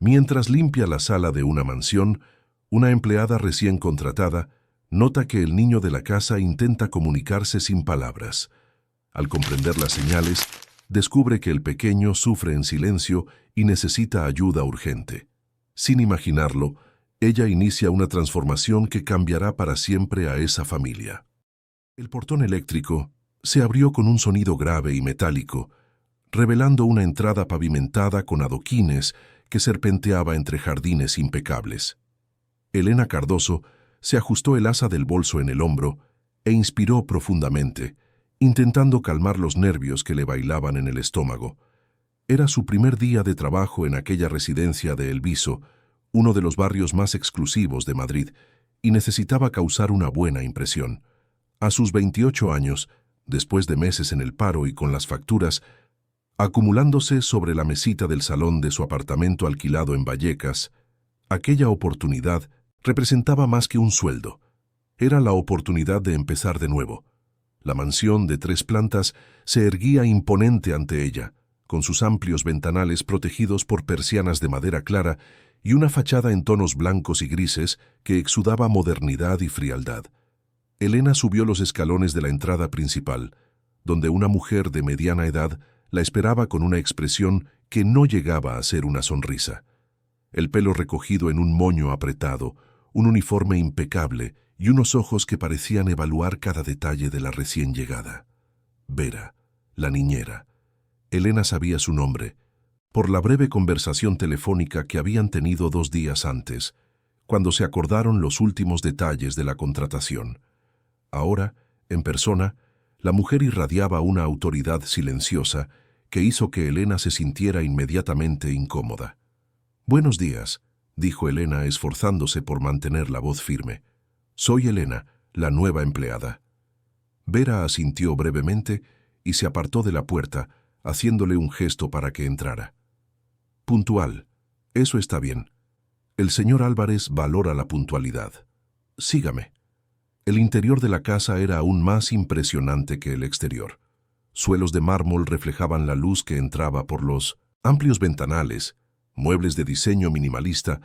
Mientras limpia la sala de una mansión, una empleada recién contratada nota que el niño de la casa intenta comunicarse sin palabras. Al comprender las señales, descubre que el pequeño sufre en silencio y necesita ayuda urgente. Sin imaginarlo, ella inicia una transformación que cambiará para siempre a esa familia. El portón eléctrico se abrió con un sonido grave y metálico, revelando una entrada pavimentada con adoquines que serpenteaba entre jardines impecables. Elena Cardoso se ajustó el asa del bolso en el hombro e inspiró profundamente, intentando calmar los nervios que le bailaban en el estómago. Era su primer día de trabajo en aquella residencia de El Viso, uno de los barrios más exclusivos de Madrid, y necesitaba causar una buena impresión. A sus 28 años, después de meses en el paro y con las facturas acumulándose sobre la mesita del salón de su apartamento alquilado en Vallecas, aquella oportunidad representaba más que un sueldo. Era la oportunidad de empezar de nuevo. La mansión de 3 plantas se erguía imponente ante ella, con sus amplios ventanales protegidos por persianas de madera clara y una fachada en tonos blancos y grises que exudaba modernidad y frialdad. Elena subió los escalones de la entrada principal, donde una mujer de mediana edad la esperaba con una expresión que no llegaba a ser una sonrisa. El pelo recogido en un moño apretado, un uniforme impecable y unos ojos que parecían evaluar cada detalle de la recién llegada. Vera, la niñera. Elena sabía su nombre, por la breve conversación telefónica que habían tenido 2 días antes, cuando se acordaron los últimos detalles de la contratación. Ahora, en persona, la mujer irradiaba una autoridad silenciosa que hizo que Elena se sintiera inmediatamente incómoda. «Buenos días», dijo Elena esforzándose por mantener la voz firme. «Soy Elena, la nueva empleada». Vera asintió brevemente y se apartó de la puerta, haciéndole un gesto para que entrara. «Puntual. Eso está bien. El señor Álvarez valora la puntualidad. Sígame». El interior de la casa era aún más impresionante que el exterior. Suelos de mármol reflejaban la luz que entraba por los amplios ventanales. Muebles de diseño minimalista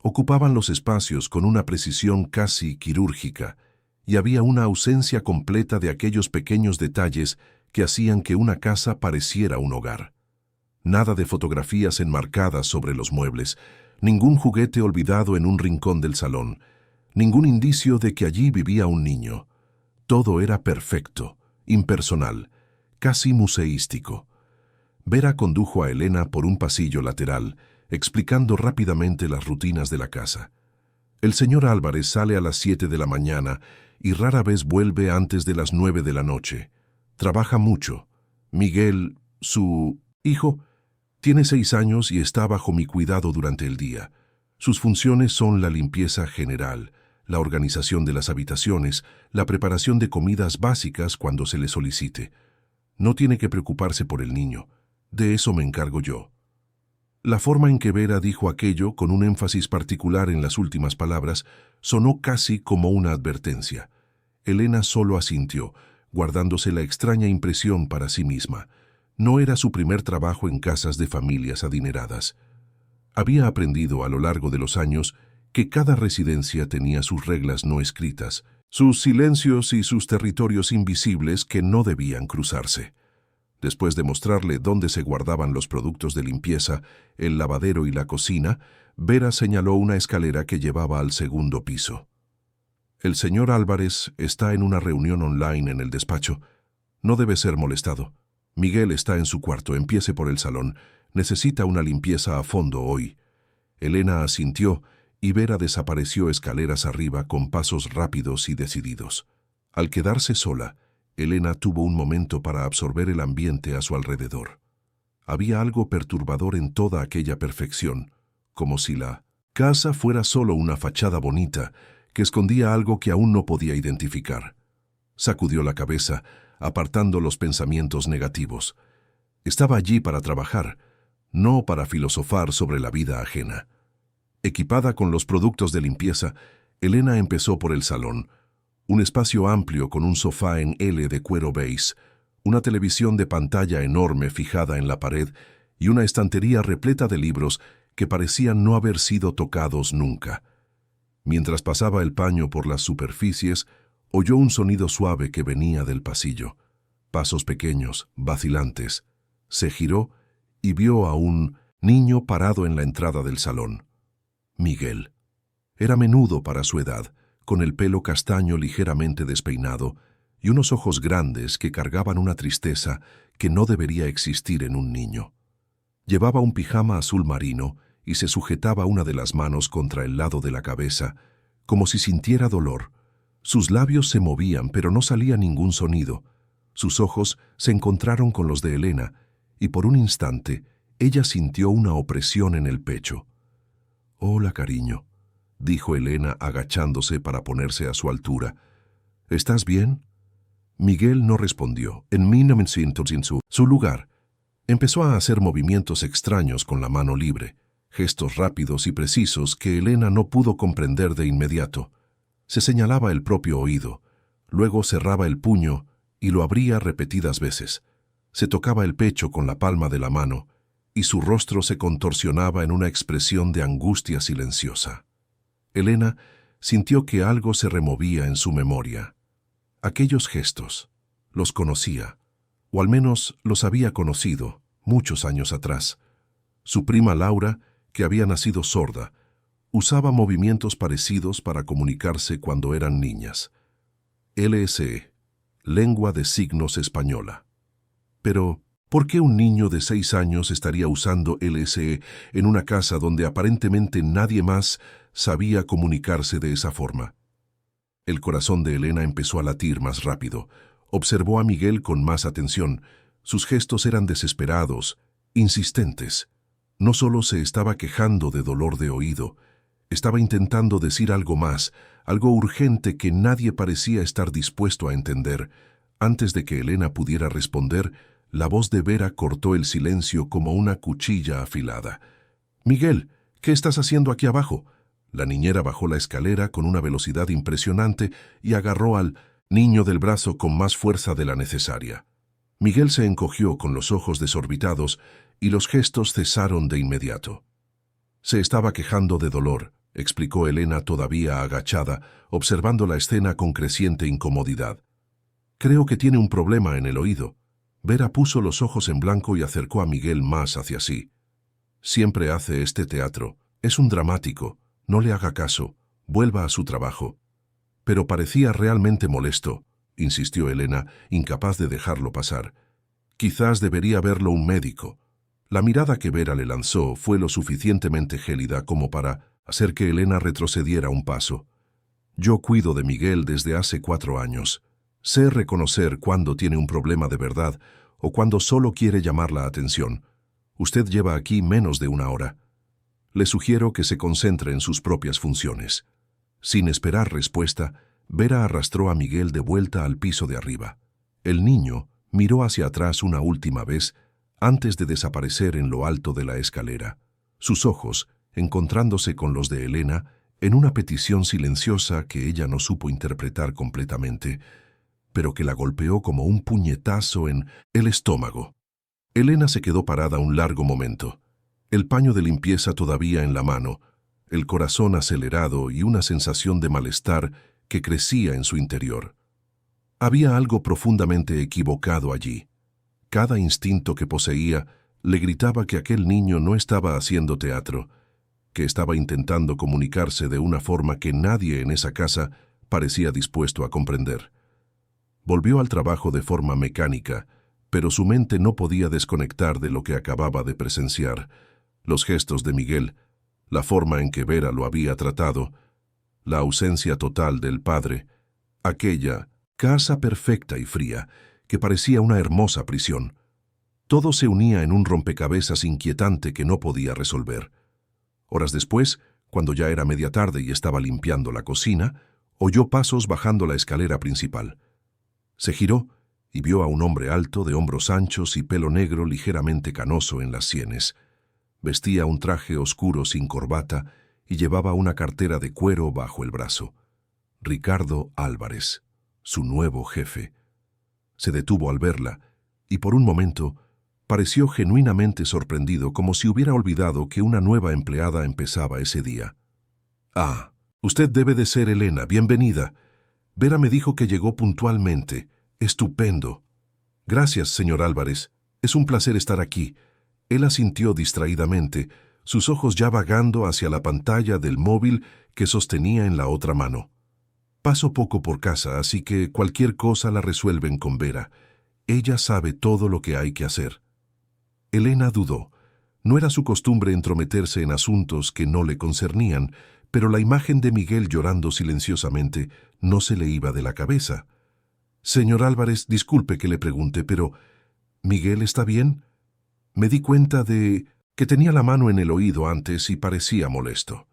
ocupaban los espacios con una precisión casi quirúrgica, y había una ausencia completa de aquellos pequeños detalles que hacían que una casa pareciera un hogar. Nada de fotografías enmarcadas sobre los muebles, ningún juguete olvidado en un rincón del salón, ningún indicio de que allí vivía un niño. Todo era perfecto, impersonal, casi museístico. Vera condujo a Elena por un pasillo lateral, explicando rápidamente las rutinas de la casa. El señor Álvarez sale a las 7 de la mañana y rara vez vuelve antes de las 9 de la noche. Trabaja mucho. Miguel, su hijo, tiene 6 años y está bajo mi cuidado durante el día. Sus funciones son la limpieza general, la organización de las habitaciones, la preparación de comidas básicas cuando se le solicite. No tiene que preocuparse por el niño. De eso me encargo yo. La forma en que Vera dijo aquello, con un énfasis particular en las últimas palabras, sonó casi como una advertencia. Elena solo asintió, guardándose la extraña impresión para sí misma. No era su primer trabajo en casas de familias adineradas. Había aprendido a lo largo de los años que cada residencia tenía sus reglas no escritas, sus silencios y sus territorios invisibles que no debían cruzarse. Después de mostrarle dónde se guardaban los productos de limpieza, el lavadero y la cocina, Vera señaló una escalera que llevaba al 2.º piso. «El señor Álvarez está en una reunión online en el despacho. No debe ser molestado. Miguel está en su cuarto, empiece por el salón. Necesita una limpieza a fondo hoy». Elena asintió y Vera desapareció escaleras arriba con pasos rápidos y decididos. Al quedarse sola, Elena tuvo un momento para absorber el ambiente a su alrededor. Había algo perturbador en toda aquella perfección, como si la casa fuera solo una fachada bonita que escondía algo que aún no podía identificar. Sacudió la cabeza, apartando los pensamientos negativos. Estaba allí para trabajar, no para filosofar sobre la vida ajena. Equipada con los productos de limpieza, Elena empezó por el salón, un espacio amplio con un sofá en L de cuero beige, una televisión de pantalla enorme fijada en la pared y una estantería repleta de libros que parecían no haber sido tocados nunca. Mientras pasaba el paño por las superficies, oyó un sonido suave que venía del pasillo. Pasos pequeños, vacilantes. Se giró y vio a un niño parado en la entrada del salón. Miguel. Era menudo para su edad, con el pelo castaño ligeramente despeinado y unos ojos grandes que cargaban una tristeza que no debería existir en un niño. Llevaba un pijama azul marino y se sujetaba una de las manos contra el lado de la cabeza, como si sintiera dolor. Sus labios se movían, pero no salía ningún sonido. Sus ojos se encontraron con los de Elena, y por un instante ella sintió una opresión en el pecho. «Hola, cariño», dijo Elena agachándose para ponerse a su altura. «¿Estás bien?» Miguel no respondió. En su lugar. Empezó a hacer movimientos extraños con la mano libre, gestos rápidos y precisos que Elena no pudo comprender de inmediato. Se señalaba el propio oído, luego cerraba el puño y lo abría repetidas veces. Se tocaba el pecho con la palma de la mano y su rostro se contorsionaba en una expresión de angustia silenciosa. Elena sintió que algo se removía en su memoria. Aquellos gestos, los conocía, o al menos los había conocido muchos años atrás. Su prima Laura, que había nacido sorda, usaba movimientos parecidos para comunicarse cuando eran niñas. LSE, lengua de signos española. Pero, ¿por qué un niño de 6 años estaría usando LSE en una casa donde aparentemente nadie más sabía comunicarse de esa forma? El corazón de Elena empezó a latir más rápido. Observó a Miguel con más atención. Sus gestos eran desesperados, insistentes. No solo se estaba quejando de dolor de oído, estaba intentando decir algo más, algo urgente que nadie parecía estar dispuesto a entender. Antes de que Elena pudiera responder, la voz de Vera cortó el silencio como una cuchilla afilada. «Miguel, ¿qué estás haciendo aquí abajo?» La niñera bajó la escalera con una velocidad impresionante y agarró al niño del brazo con más fuerza de la necesaria. Miguel se encogió con los ojos desorbitados y los gestos cesaron de inmediato. Se estaba quejando de dolor, explicó Elena todavía agachada, observando la escena con creciente incomodidad. Creo que tiene un problema en el oído. Vera puso los ojos en blanco y acercó a Miguel más hacia sí. Siempre hace este teatro. Es un dramático. No le haga caso. Vuelva a su trabajo. Pero parecía realmente molesto, insistió Elena, incapaz de dejarlo pasar. Quizás debería verlo un médico. La mirada que Vera le lanzó fue lo suficientemente gélida como para hacer que Elena retrocediera un paso. Yo cuido de Miguel desde hace 4 años. Sé reconocer cuándo tiene un problema de verdad o cuando solo quiere llamar la atención. Usted lleva aquí menos de 1 hora. Le sugiero que se concentre en sus propias funciones. Sin esperar respuesta, Vera arrastró a Miguel de vuelta al piso de arriba. El niño miró hacia atrás una última vez antes de desaparecer en lo alto de la escalera. Sus ojos, encontrándose con los de Elena, en una petición silenciosa que ella no supo interpretar completamente, pero que la golpeó como un puñetazo en el estómago. Elena se quedó parada un largo momento, el paño de limpieza todavía en la mano, el corazón acelerado y una sensación de malestar que crecía en su interior. Había algo profundamente equivocado allí. Cada instinto que poseía le gritaba que aquel niño no estaba haciendo teatro, que estaba intentando comunicarse de una forma que nadie en esa casa parecía dispuesto a comprender. Volvió al trabajo de forma mecánica, pero su mente no podía desconectar de lo que acababa de presenciar. Los gestos de Miguel, la forma en que Vera lo había tratado, la ausencia total del padre, aquella casa perfecta y fría que parecía una hermosa prisión. Todo se unía en un rompecabezas inquietante que no podía resolver. Horas después, cuando ya era media tarde y estaba limpiando la cocina, oyó pasos bajando la escalera principal. Se giró y vio a un hombre alto, de hombros anchos y pelo negro ligeramente canoso en las sienes. Vestía un traje oscuro sin corbata y llevaba una cartera de cuero bajo el brazo. Ricardo Álvarez, su nuevo jefe. Se detuvo al verla y por un momento Pareció genuinamente sorprendido, como si hubiera olvidado que una nueva empleada empezaba ese día. «Ah, usted debe de ser Elena, bienvenida. Vera me dijo que llegó puntualmente. Estupendo. Gracias, señor Álvarez. Es un placer estar aquí». Él asintió distraídamente, sus ojos ya vagando hacia la pantalla del móvil que sostenía en la otra mano. «Paso poco por casa, así que cualquier cosa la resuelven con Vera. Ella sabe todo lo que hay que hacer». Elena dudó. No era su costumbre entrometerse en asuntos que no le concernían, pero la imagen de Miguel llorando silenciosamente no se le iba de la cabeza. «Señor Álvarez, disculpe que le pregunte, pero ¿Miguel está bien? Me di cuenta de que tenía la mano en el oído antes y parecía molesto».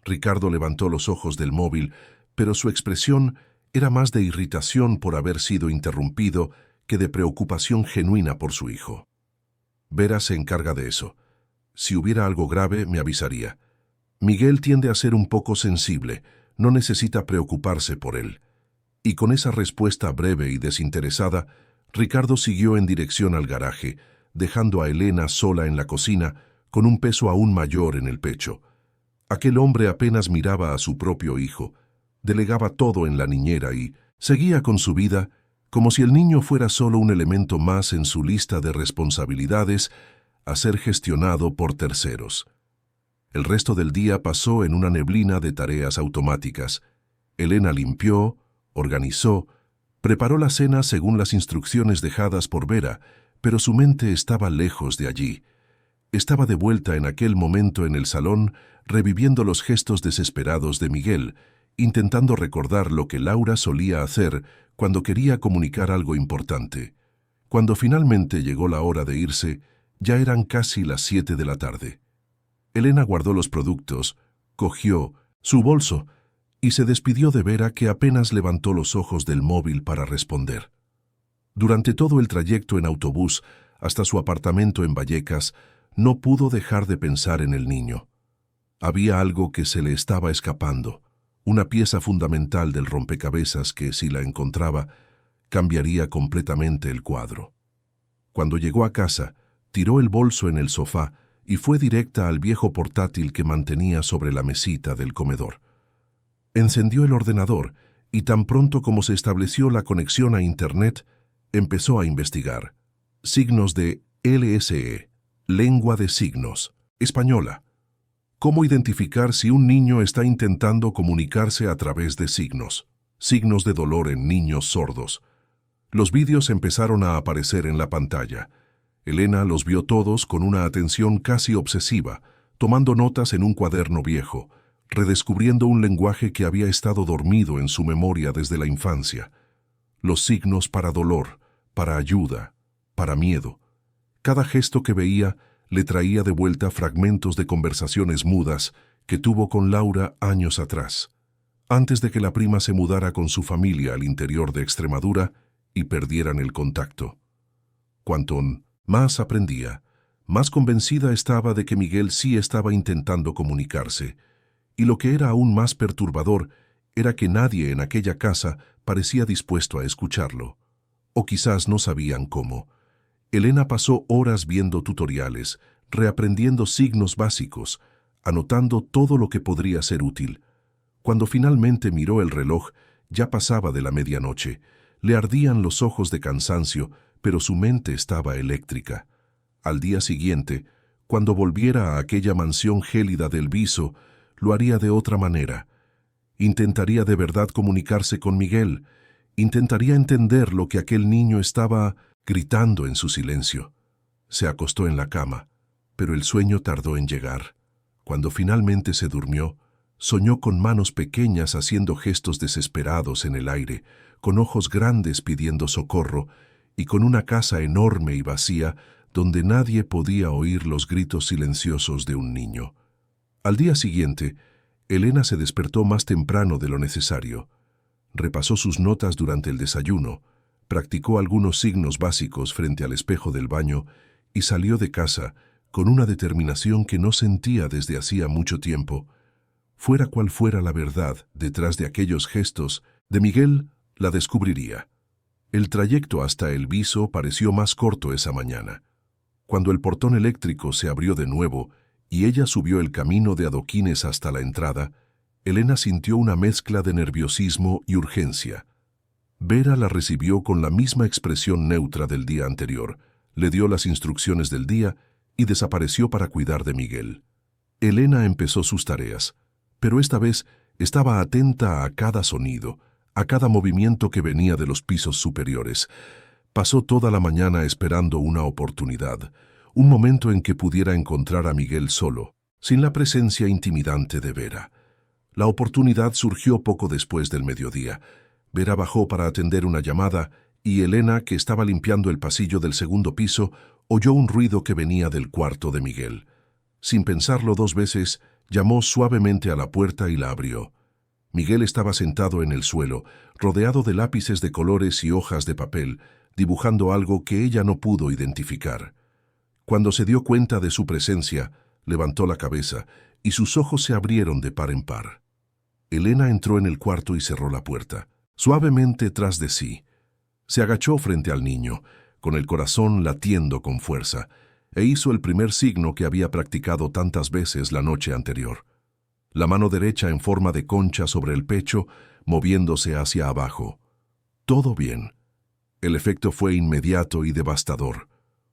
Ricardo levantó los ojos del móvil, pero su expresión era más de irritación por haber sido interrumpido que de preocupación genuina por su hijo. «Vera se encarga de eso. Si hubiera algo grave, me avisaría. Miguel tiende a ser un poco sensible, no necesita preocuparse por él». Y con esa respuesta breve y desinteresada, Ricardo siguió en dirección al garaje, dejando a Elena sola en la cocina, con un peso aún mayor en el pecho. Aquel hombre apenas miraba a su propio hijo, delegaba todo en la niñera y seguía con su vida como si el niño fuera solo un elemento más en su lista de responsabilidades a ser gestionado por terceros. El resto del día pasó en una neblina de tareas automáticas. Elena limpió, organizó, preparó la cena según las instrucciones dejadas por Vera, pero su mente estaba lejos de allí. Estaba de vuelta en aquel momento en el salón, reviviendo los gestos desesperados de Miguel, intentando recordar lo que Laura solía hacer cuando quería comunicar algo importante. Cuando finalmente llegó la hora de irse, ya eran casi las 7 de la tarde. Elena guardó los productos, cogió su bolso y se despidió de Vera, que apenas levantó los ojos del móvil para responder. Durante todo el trayecto en autobús hasta su apartamento en Vallecas, no pudo dejar de pensar en el niño. Había algo que se le estaba escapando, una pieza fundamental del rompecabezas que, si la encontraba, cambiaría completamente el cuadro. Cuando llegó a casa, tiró el bolso en el sofá y fue directa al viejo portátil que mantenía sobre la mesita del comedor. Encendió el ordenador y tan pronto como se estableció la conexión a Internet, empezó a investigar. Signos de LSE, lengua de signos, española. ¿Cómo identificar si un niño está intentando comunicarse a través de signos? Signos de dolor en niños sordos. Los vídeos empezaron a aparecer en la pantalla. Elena los vio todos con una atención casi obsesiva, tomando notas en un cuaderno viejo, redescubriendo un lenguaje que había estado dormido en su memoria desde la infancia. Los signos para dolor, para ayuda, para miedo. Cada gesto que veía le traía de vuelta fragmentos de conversaciones mudas que tuvo con Laura años atrás, antes de que la prima se mudara con su familia al interior de Extremadura y perdieran el contacto. Cuanto más aprendía, más convencida estaba de que Miguel sí estaba intentando comunicarse, y lo que era aún más perturbador era que nadie en aquella casa parecía dispuesto a escucharlo. O quizás no sabían cómo. Elena pasó horas viendo tutoriales, reaprendiendo signos básicos, anotando todo lo que podría ser útil. Cuando finalmente miró el reloj, ya pasaba de la medianoche. Le ardían los ojos de cansancio, pero su mente estaba eléctrica. Al día siguiente, cuando volviera a aquella mansión gélida del Viso, lo haría de otra manera. Intentaría de verdad comunicarse con Miguel. Intentaría entender lo que aquel niño estaba gritando en su silencio. Se acostó en la cama, pero el sueño tardó en llegar. Cuando finalmente se durmió, soñó con manos pequeñas haciendo gestos desesperados en el aire, con ojos grandes pidiendo socorro, y con una casa enorme y vacía donde nadie podía oír los gritos silenciosos de un niño. Al día siguiente, Elena se despertó más temprano de lo necesario. Repasó sus notas durante el desayuno, practicó algunos signos básicos frente al espejo del baño y salió de casa con una determinación que no sentía desde hacía mucho tiempo. Fuera cual fuera la verdad detrás de aquellos gestos, de Miguel la descubriría. El trayecto hasta el Viso pareció más corto esa mañana. Cuando el portón eléctrico se abrió de nuevo y ella subió el camino de adoquines hasta la entrada, Elena sintió una mezcla de nerviosismo y urgencia. Vera la recibió con la misma expresión neutra del día anterior, le dio las instrucciones del día y desapareció para cuidar de Miguel. Elena empezó sus tareas, pero esta vez estaba atenta a cada sonido, a cada movimiento que venía de los pisos superiores. Pasó toda la mañana esperando una oportunidad, un momento en que pudiera encontrar a Miguel solo, sin la presencia intimidante de Vera. La oportunidad surgió poco después del mediodía. Vera bajó para atender una llamada y Elena, que estaba limpiando el pasillo del segundo piso, oyó un ruido que venía del cuarto de Miguel. Sin pensarlo 2 veces, llamó suavemente a la puerta y la abrió. Miguel estaba sentado en el suelo, rodeado de lápices de colores y hojas de papel, dibujando algo que ella no pudo identificar. Cuando se dio cuenta de su presencia, levantó la cabeza y sus ojos se abrieron de par en par. Elena entró en el cuarto y cerró la puerta, suavemente tras de sí. Se agachó frente al niño, con el corazón latiendo con fuerza, e hizo el primer signo que había practicado tantas veces la noche anterior. La mano derecha en forma de concha sobre el pecho, moviéndose hacia abajo. Todo bien. El efecto fue inmediato y devastador.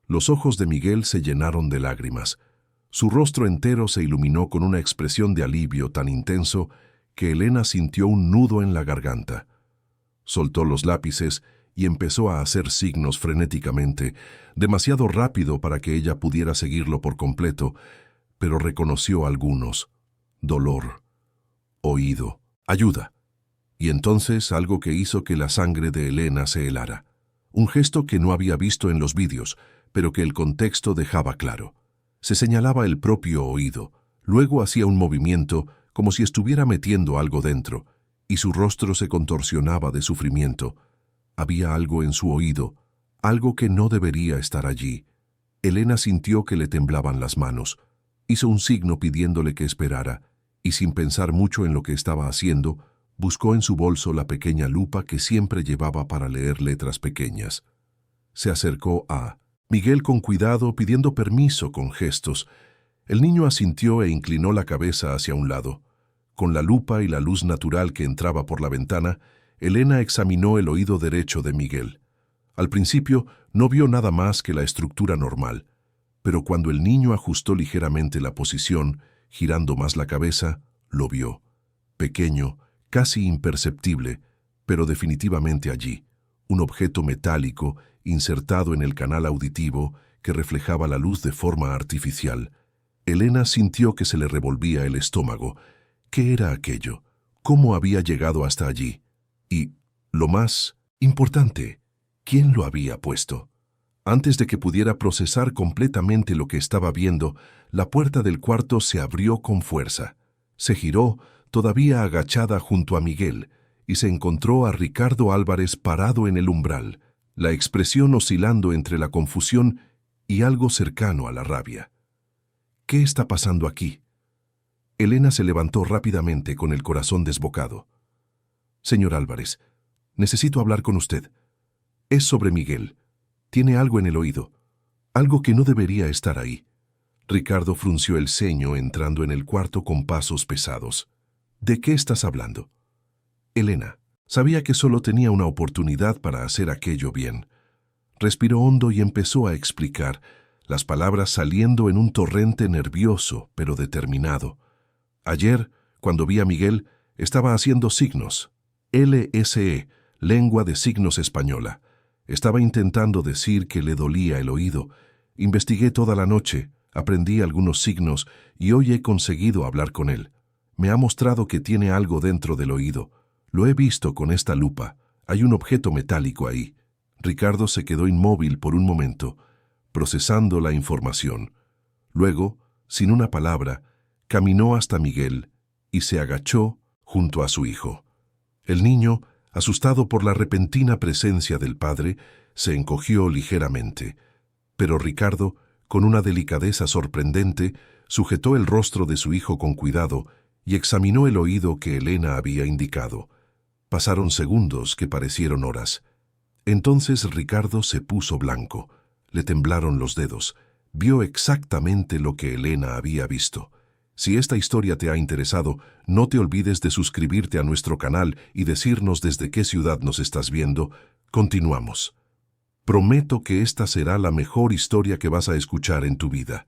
Los ojos de Miguel se llenaron de lágrimas. Su rostro entero se iluminó con una expresión de alivio tan intenso que Elena sintió un nudo en la garganta. Soltó los lápices y empezó a hacer signos frenéticamente, demasiado rápido para que ella pudiera seguirlo por completo, pero reconoció algunos. Dolor, oído, ayuda. Y entonces algo que hizo que la sangre de Elena se helara. Un gesto que no había visto en los vídeos, pero que el contexto dejaba claro. Se señalaba el propio oído, luego hacía un movimiento como si estuviera metiendo algo dentro, y su rostro se contorsionaba de sufrimiento. Había algo en su oído, algo que no debería estar allí. Elena sintió que le temblaban las manos. Hizo un signo pidiéndole que esperara, y sin pensar mucho en lo que estaba haciendo, buscó en su bolso la pequeña lupa que siempre llevaba para leer letras pequeñas. Se acercó a Miguel con cuidado, pidiendo permiso con gestos. El niño asintió e inclinó la cabeza hacia un lado. Con la lupa y la luz natural que entraba por la ventana, Elena examinó el oído derecho de Miguel. Al principio no vio nada más que la estructura normal, pero cuando el niño ajustó ligeramente la posición, girando más la cabeza, lo vio. Pequeño, casi imperceptible, pero definitivamente allí. Un objeto metálico insertado en el canal auditivo que reflejaba la luz de forma artificial. Elena sintió que se le revolvía el estómago. ¿Qué era aquello? ¿Cómo había llegado hasta allí? Y, lo más importante, ¿quién lo había puesto? Antes de que pudiera procesar completamente lo que estaba viendo, la puerta del cuarto se abrió con fuerza. Se giró, todavía agachada junto a Miguel, y se encontró a Ricardo Álvarez parado en el umbral, la expresión oscilando entre la confusión y algo cercano a la rabia. ¿Qué está pasando aquí? Elena se levantó rápidamente con el corazón desbocado. Señor Álvarez, necesito hablar con usted. Es sobre Miguel. Tiene algo en el oído, algo que no debería estar ahí. Ricardo frunció el ceño entrando en el cuarto con pasos pesados. ¿De qué estás hablando? Elena sabía que solo tenía una oportunidad para hacer aquello bien. Respiró hondo y empezó a explicar, las palabras saliendo en un torrente nervioso pero determinado. Ayer, cuando vi a Miguel, estaba haciendo signos. LSE, lengua de signos española. Estaba intentando decir que le dolía el oído. Investigué toda la noche, aprendí algunos signos y hoy he conseguido hablar con él. Me ha mostrado que tiene algo dentro del oído. Lo he visto con esta lupa. Hay un objeto metálico ahí. Ricardo se quedó inmóvil por un momento, procesando la información. Luego, sin una palabra, caminó hasta Miguel y se agachó junto a su hijo. El niño, asustado por la repentina presencia del padre, se encogió ligeramente, pero Ricardo, con una delicadeza sorprendente, sujetó el rostro de su hijo con cuidado y examinó el oído que Elena había indicado. Pasaron segundos que parecieron horas. Entonces Ricardo se puso blanco, le temblaron los dedos, Vio exactamente lo que Elena había visto. Si esta historia te ha interesado, no te olvides de suscribirte a nuestro canal y decirnos desde qué ciudad nos estás viendo. Continuamos. Prometo que esta será la mejor historia que vas a escuchar en tu vida.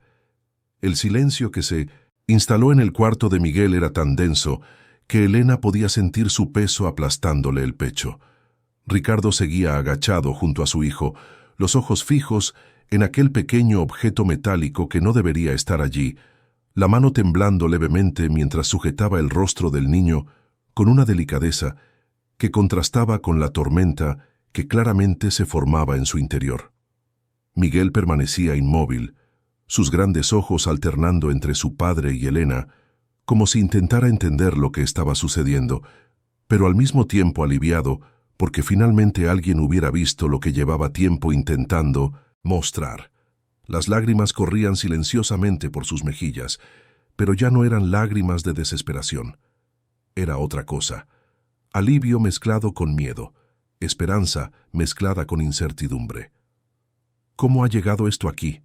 El silencio que se instaló en el cuarto de Miguel era tan denso que Elena podía sentir su peso aplastándole el pecho. Ricardo seguía agachado junto a su hijo, los ojos fijos en aquel pequeño objeto metálico que no debería estar allí, la mano temblando levemente mientras sujetaba el rostro del niño con una delicadeza que contrastaba con la tormenta que claramente se formaba en su interior. Miguel permanecía inmóvil, sus grandes ojos alternando entre su padre y Elena, como si intentara entender lo que estaba sucediendo, pero al mismo tiempo aliviado porque finalmente alguien hubiera visto lo que llevaba tiempo intentando mostrar. Las lágrimas corrían silenciosamente por sus mejillas, pero ya no eran lágrimas de desesperación. Era otra cosa. Alivio mezclado con miedo, esperanza mezclada con incertidumbre. ¿Cómo ha llegado esto aquí?,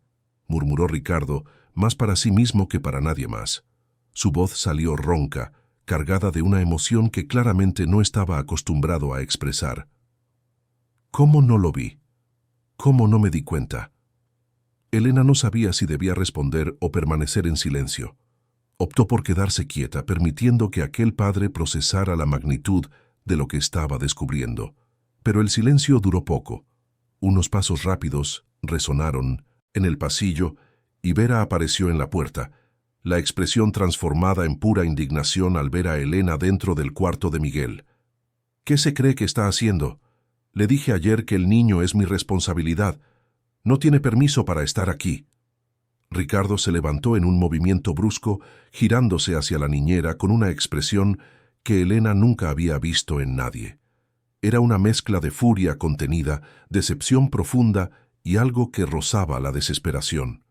murmuró Ricardo, más para sí mismo que para nadie más. Su voz salió ronca, cargada de una emoción que claramente no estaba acostumbrado a expresar. ¿Cómo no lo vi? ¿Cómo no me di cuenta? Elena no sabía si debía responder o permanecer en silencio. Optó por quedarse quieta, permitiendo que aquel padre procesara la magnitud de lo que estaba descubriendo. Pero el silencio duró poco. Unos pasos rápidos resonaron en el pasillo y Vera apareció en la puerta, la expresión transformada en pura indignación al ver a Elena dentro del cuarto de Miguel. ¿Qué se cree que está haciendo? Le dije ayer que el niño es mi responsabilidad. No tiene permiso para estar aquí. Ricardo se levantó en un movimiento brusco, girándose hacia la niñera con una expresión que Elena nunca había visto en nadie. Era una mezcla de furia contenida, decepción profunda y algo que rozaba la desesperación.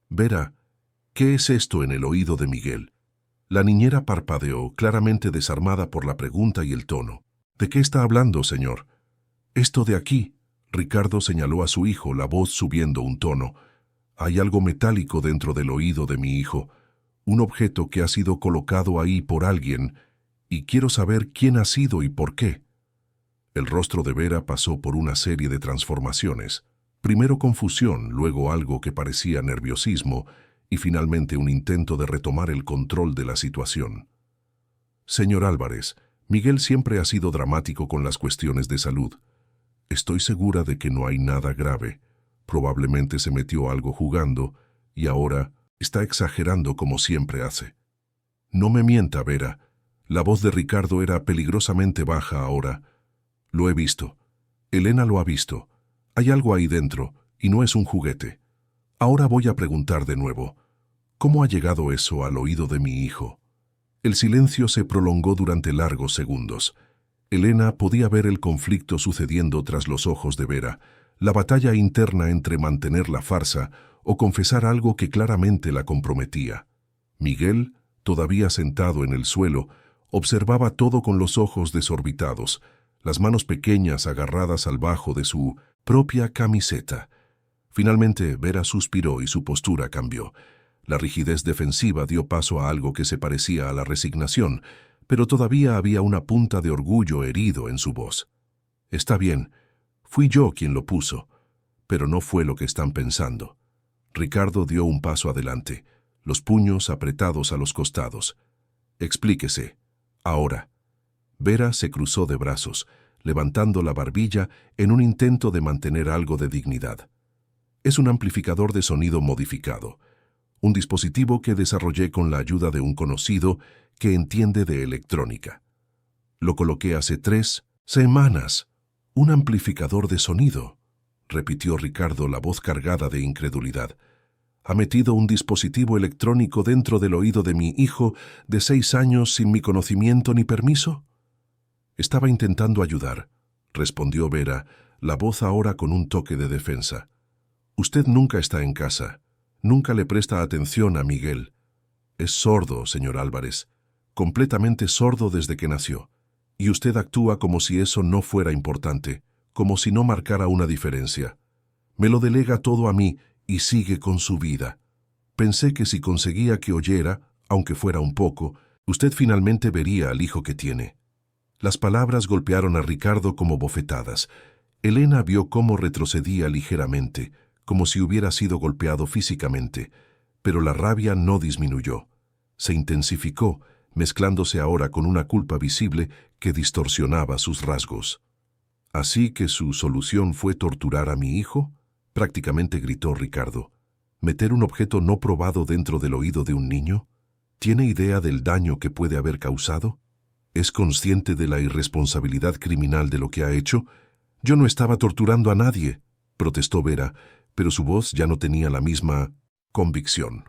«Vera, ¿qué es esto?», en el oído de Miguel. La niñera parpadeó, claramente desarmada por la pregunta y el tono. «¿De qué está hablando, señor?» «Esto de aquí», Ricardo señaló a su hijo, la voz subiendo un tono. «Hay algo metálico dentro del oído de mi hijo, un objeto que ha sido colocado ahí por alguien, y quiero saber quién ha sido y por qué». El rostro de Vera pasó por una serie de transformaciones. Primero confusión, luego algo que parecía nerviosismo, y finalmente un intento de retomar el control de la situación. «Señor Álvarez, Miguel siempre ha sido dramático con las cuestiones de salud. Estoy segura de que no hay nada grave. Probablemente se metió algo jugando y ahora está exagerando como siempre hace». «No me mienta, Vera». La voz de Ricardo era peligrosamente baja ahora. «Lo he visto. Elena lo ha visto. Hay algo ahí dentro y no es un juguete. Ahora voy a preguntar de nuevo. ¿Cómo ha llegado eso al oído de mi hijo?». El silencio se prolongó durante largos segundos. Elena podía ver el conflicto sucediendo tras los ojos de Vera, la batalla interna entre mantener la farsa o confesar algo que claramente la comprometía. Miguel, todavía sentado en el suelo, observaba todo con los ojos desorbitados, las manos pequeñas agarradas al bajo de su propia camiseta. Finalmente, Vera suspiró y su postura cambió. La rigidez defensiva dio paso a algo que se parecía a la resignación, pero todavía había una punta de orgullo herido en su voz. «Está bien, fui yo quien lo puso, pero no fue lo que están pensando». Ricardo dio un paso adelante, los puños apretados a los costados. «Explíquese, ahora». Vera se cruzó de brazos, levantando la barbilla en un intento de mantener algo de dignidad. «Es un amplificador de sonido modificado, un dispositivo que desarrollé con la ayuda de un conocido que entiende de electrónica. Lo coloqué hace 3 semanas. «Un amplificador de sonido», repitió Ricardo, la voz cargada de incredulidad. «¿Ha metido un dispositivo electrónico dentro del oído de mi hijo de 6 años sin mi conocimiento ni permiso?» «Estaba intentando ayudar», respondió Vera, la voz ahora con un toque de defensa. «Usted nunca está en casa, nunca le presta atención a Miguel. Es sordo, señor Álvarez, completamente sordo desde que nació, y usted actúa como si eso no fuera importante, como si no marcara una diferencia. Me lo delega todo a mí y sigue con su vida. Pensé que si conseguía que oyera, aunque fuera un poco, usted finalmente vería al hijo que tiene. Las palabras golpearon a Ricardo como bofetadas. Elena vio cómo retrocedía ligeramente, como si hubiera sido golpeado físicamente, pero la rabia no disminuyó. Se intensificó, mezclándose ahora con una culpa visible que distorsionaba sus rasgos. ¿Así que su solución fue torturar a mi hijo? Prácticamente gritó Ricardo. ¿Meter un objeto no probado dentro del oído de un niño? ¿Tiene idea del daño que puede haber causado? ¿Es consciente de la irresponsabilidad criminal de lo que ha hecho? Yo no estaba torturando a nadie, protestó Vera, pero su voz ya no tenía la misma convicción.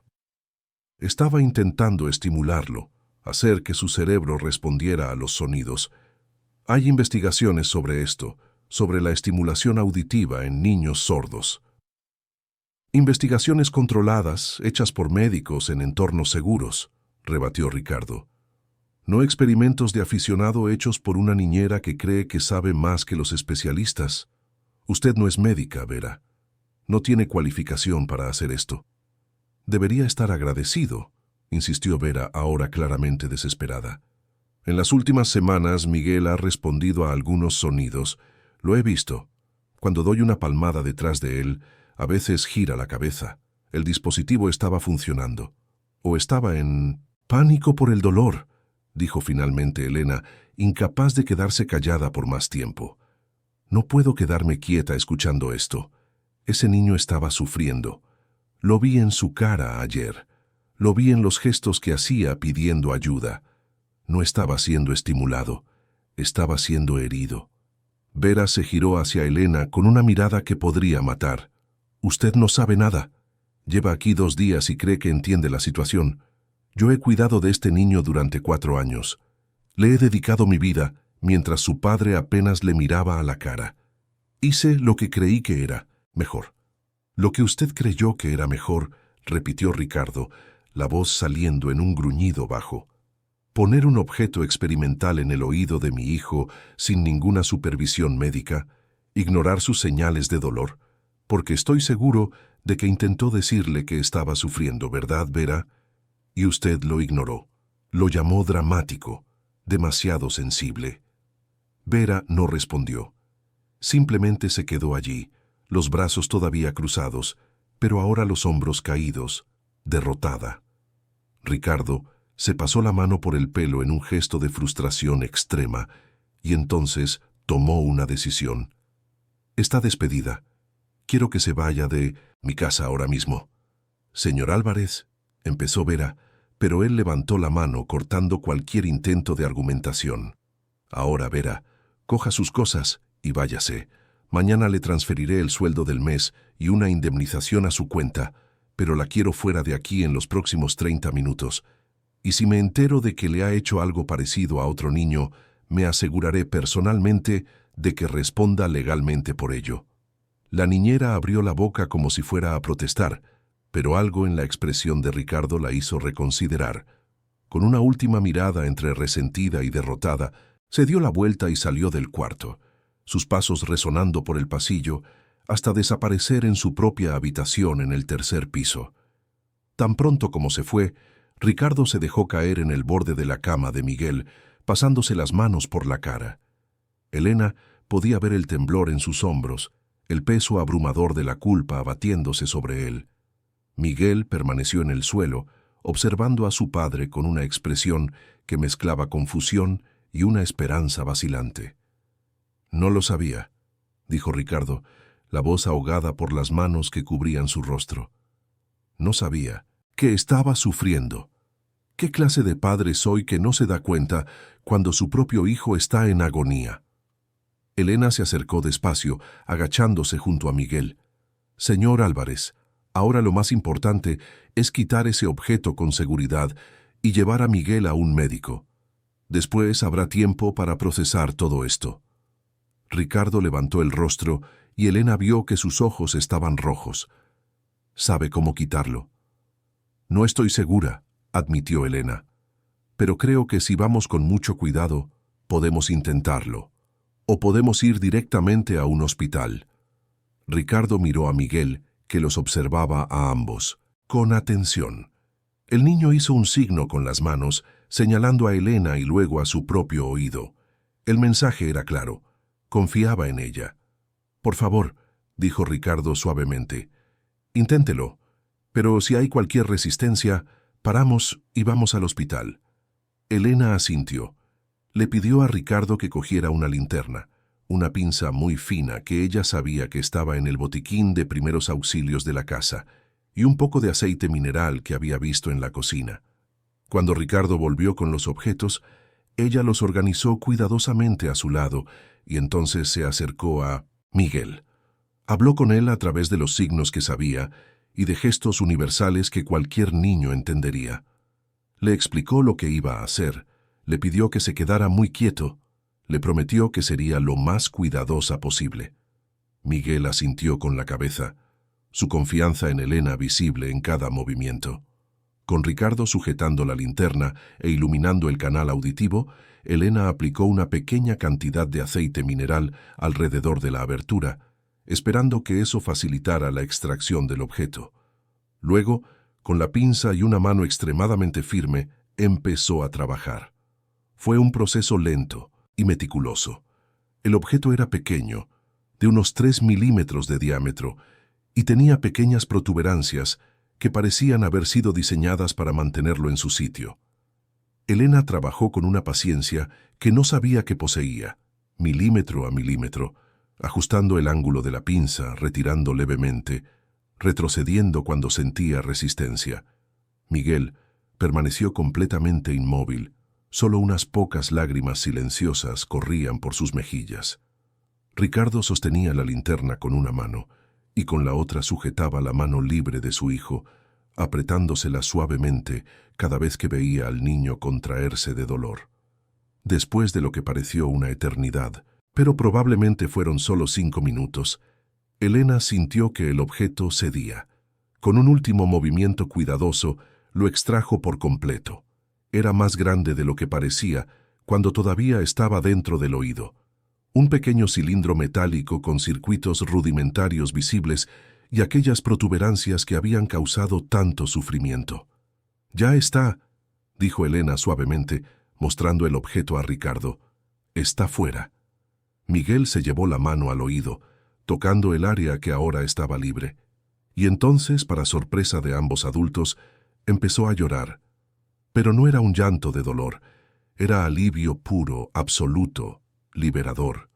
Estaba intentando estimularlo, hacer que su cerebro respondiera a los sonidos. Hay investigaciones sobre esto, sobre la estimulación auditiva en niños sordos. Investigaciones controladas, hechas por médicos en entornos seguros, rebatió Ricardo. No experimentos de aficionado hechos por una niñera que cree que sabe más que los especialistas. Usted no es médica, Vera. No tiene cualificación para hacer esto. Debería estar agradecido, insistió Vera, ahora claramente desesperada. En las últimas semanas Miguel ha respondido a algunos sonidos. Lo he visto. Cuando doy una palmada detrás de él, a veces gira la cabeza. El dispositivo estaba funcionando. O estaba en pánico por el dolor, dijo finalmente Elena, incapaz de quedarse callada por más tiempo. No puedo quedarme quieta escuchando esto. Ese niño estaba sufriendo. Lo vi en su cara ayer. Lo vi en los gestos que hacía pidiendo ayuda. No estaba siendo estimulado. Estaba siendo herido. Vera se giró hacia Elena con una mirada que podría matar. Usted no sabe nada. Lleva aquí 2 días y cree que entiende la situación. Yo he cuidado de este niño durante 4 años. Le he dedicado mi vida, mientras su padre apenas le miraba a la cara. Hice lo que creí que era mejor. Lo que usted creyó que era mejor, repitió Ricardo, la voz saliendo en un gruñido bajo. Poner un objeto experimental en el oído de mi hijo sin ninguna supervisión médica, ignorar sus señales de dolor, porque estoy seguro de que intentó decirle que estaba sufriendo, ¿verdad, Vera? Y usted lo ignoró. Lo llamó dramático, demasiado sensible. Vera no respondió. Simplemente se quedó allí, los brazos todavía cruzados, pero ahora los hombros caídos, derrotada. Ricardo se pasó la mano por el pelo en un gesto de frustración extrema, y entonces tomó una decisión. Está despedida. Quiero que se vaya de mi casa ahora mismo. Señor Álvarez, empezó Vera, pero él levantó la mano cortando cualquier intento de argumentación. Ahora, Vera, coja sus cosas y váyase. Mañana le transferiré el sueldo del mes y una indemnización a su cuenta, pero la quiero fuera de aquí en los próximos 30 minutos. Y si me entero de que le ha hecho algo parecido a otro niño, me aseguraré personalmente de que responda legalmente por ello. La niñera abrió la boca como si fuera a protestar, pero algo en la expresión de Ricardo la hizo reconsiderar. Con una última mirada entre resentida y derrotada, se dio la vuelta y salió del cuarto, sus pasos resonando por el pasillo, hasta desaparecer en su propia habitación en el 3er piso. Tan pronto como se fue, Ricardo se dejó caer en el borde de la cama de Miguel, pasándose las manos por la cara. Elena podía ver el temblor en sus hombros, el peso abrumador de la culpa abatiéndose sobre él. Miguel permaneció en el suelo, observando a su padre con una expresión que mezclaba confusión y una esperanza vacilante. «No lo sabía», dijo Ricardo, la voz ahogada por las manos que cubrían su rostro. «No sabía que estaba sufriendo. ¿Qué clase de padre soy que no se da cuenta cuando su propio hijo está en agonía?» Elena se acercó despacio, agachándose junto a Miguel. «Señor Álvarez, ahora lo más importante es quitar ese objeto con seguridad y llevar a Miguel a un médico. Después habrá tiempo para procesar todo esto». Ricardo levantó el rostro y Elena vio que sus ojos estaban rojos. «¿Sabe cómo quitarlo?» «No estoy segura», admitió Elena. «Pero creo que si vamos con mucho cuidado, podemos intentarlo. O podemos ir directamente a un hospital». Ricardo miró a Miguel, que los observaba a ambos, con atención. El niño hizo un signo con las manos, señalando a Elena y luego a su propio oído. El mensaje era claro. Confiaba en ella. «Por favor», dijo Ricardo suavemente, «inténtelo, pero si hay cualquier resistencia, paramos y vamos al hospital». Elena asintió. Le pidió a Ricardo que cogiera una linterna, una pinza muy fina que ella sabía que estaba en el botiquín de primeros auxilios de la casa, y un poco de aceite mineral que había visto en la cocina. Cuando Ricardo volvió con los objetos, ella los organizó cuidadosamente a su lado y entonces se acercó a Miguel. Habló con él a través de los signos que sabía y de gestos universales que cualquier niño entendería. Le explicó lo que iba a hacer, le pidió que se quedara muy quieto, le prometió que sería lo más cuidadosa posible. Miguel asintió con la cabeza, su confianza en Elena visible en cada movimiento. Con Ricardo sujetando la linterna e iluminando el canal auditivo, Elena aplicó una pequeña cantidad de aceite mineral alrededor de la abertura, esperando que eso facilitara la extracción del objeto. Luego, con la pinza y una mano extremadamente firme, empezó a trabajar. Fue un proceso lento y meticuloso. El objeto era pequeño, de unos 3 milímetros de diámetro, y tenía pequeñas protuberancias que parecían haber sido diseñadas para mantenerlo en su sitio. Elena trabajó con una paciencia que no sabía que poseía, milímetro a milímetro, ajustando el ángulo de la pinza, retirando levemente, retrocediendo cuando sentía resistencia. Miguel permaneció completamente inmóvil, solo unas pocas lágrimas silenciosas corrían por sus mejillas. Ricardo sostenía la linterna con una mano y con la otra sujetaba la mano libre de su hijo, apretándosela suavemente cada vez que veía al niño contraerse de dolor. Después de lo que pareció una eternidad, pero probablemente fueron solo 5 minutos, Elena sintió que el objeto cedía. Con un último movimiento cuidadoso, lo extrajo por completo. Era más grande de lo que parecía cuando todavía estaba dentro del oído. Un pequeño cilindro metálico con circuitos rudimentarios visibles y aquellas protuberancias que habían causado tanto sufrimiento. «Ya está», dijo Elena suavemente, mostrando el objeto a Ricardo. «Está fuera». Miguel se llevó la mano al oído, tocando el área que ahora estaba libre. Y entonces, para sorpresa de ambos adultos, empezó a llorar. Pero no era un llanto de dolor, era alivio puro, absoluto, liberador.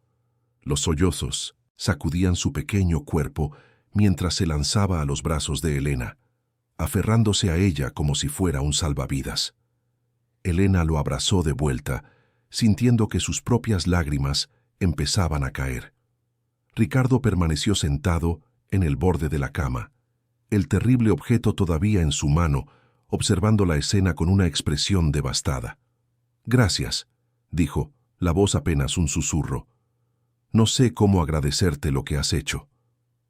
Los sollozos sacudían su pequeño cuerpo mientras se lanzaba a los brazos de Elena, aferrándose a ella como si fuera un salvavidas. Elena lo abrazó de vuelta, sintiendo que sus propias lágrimas empezaban a caer. Ricardo permaneció sentado en el borde de la cama, el terrible objeto todavía en su mano, observando la escena con una expresión devastada. «Gracias», dijo, la voz apenas un susurro. «No sé cómo agradecerte lo que has hecho».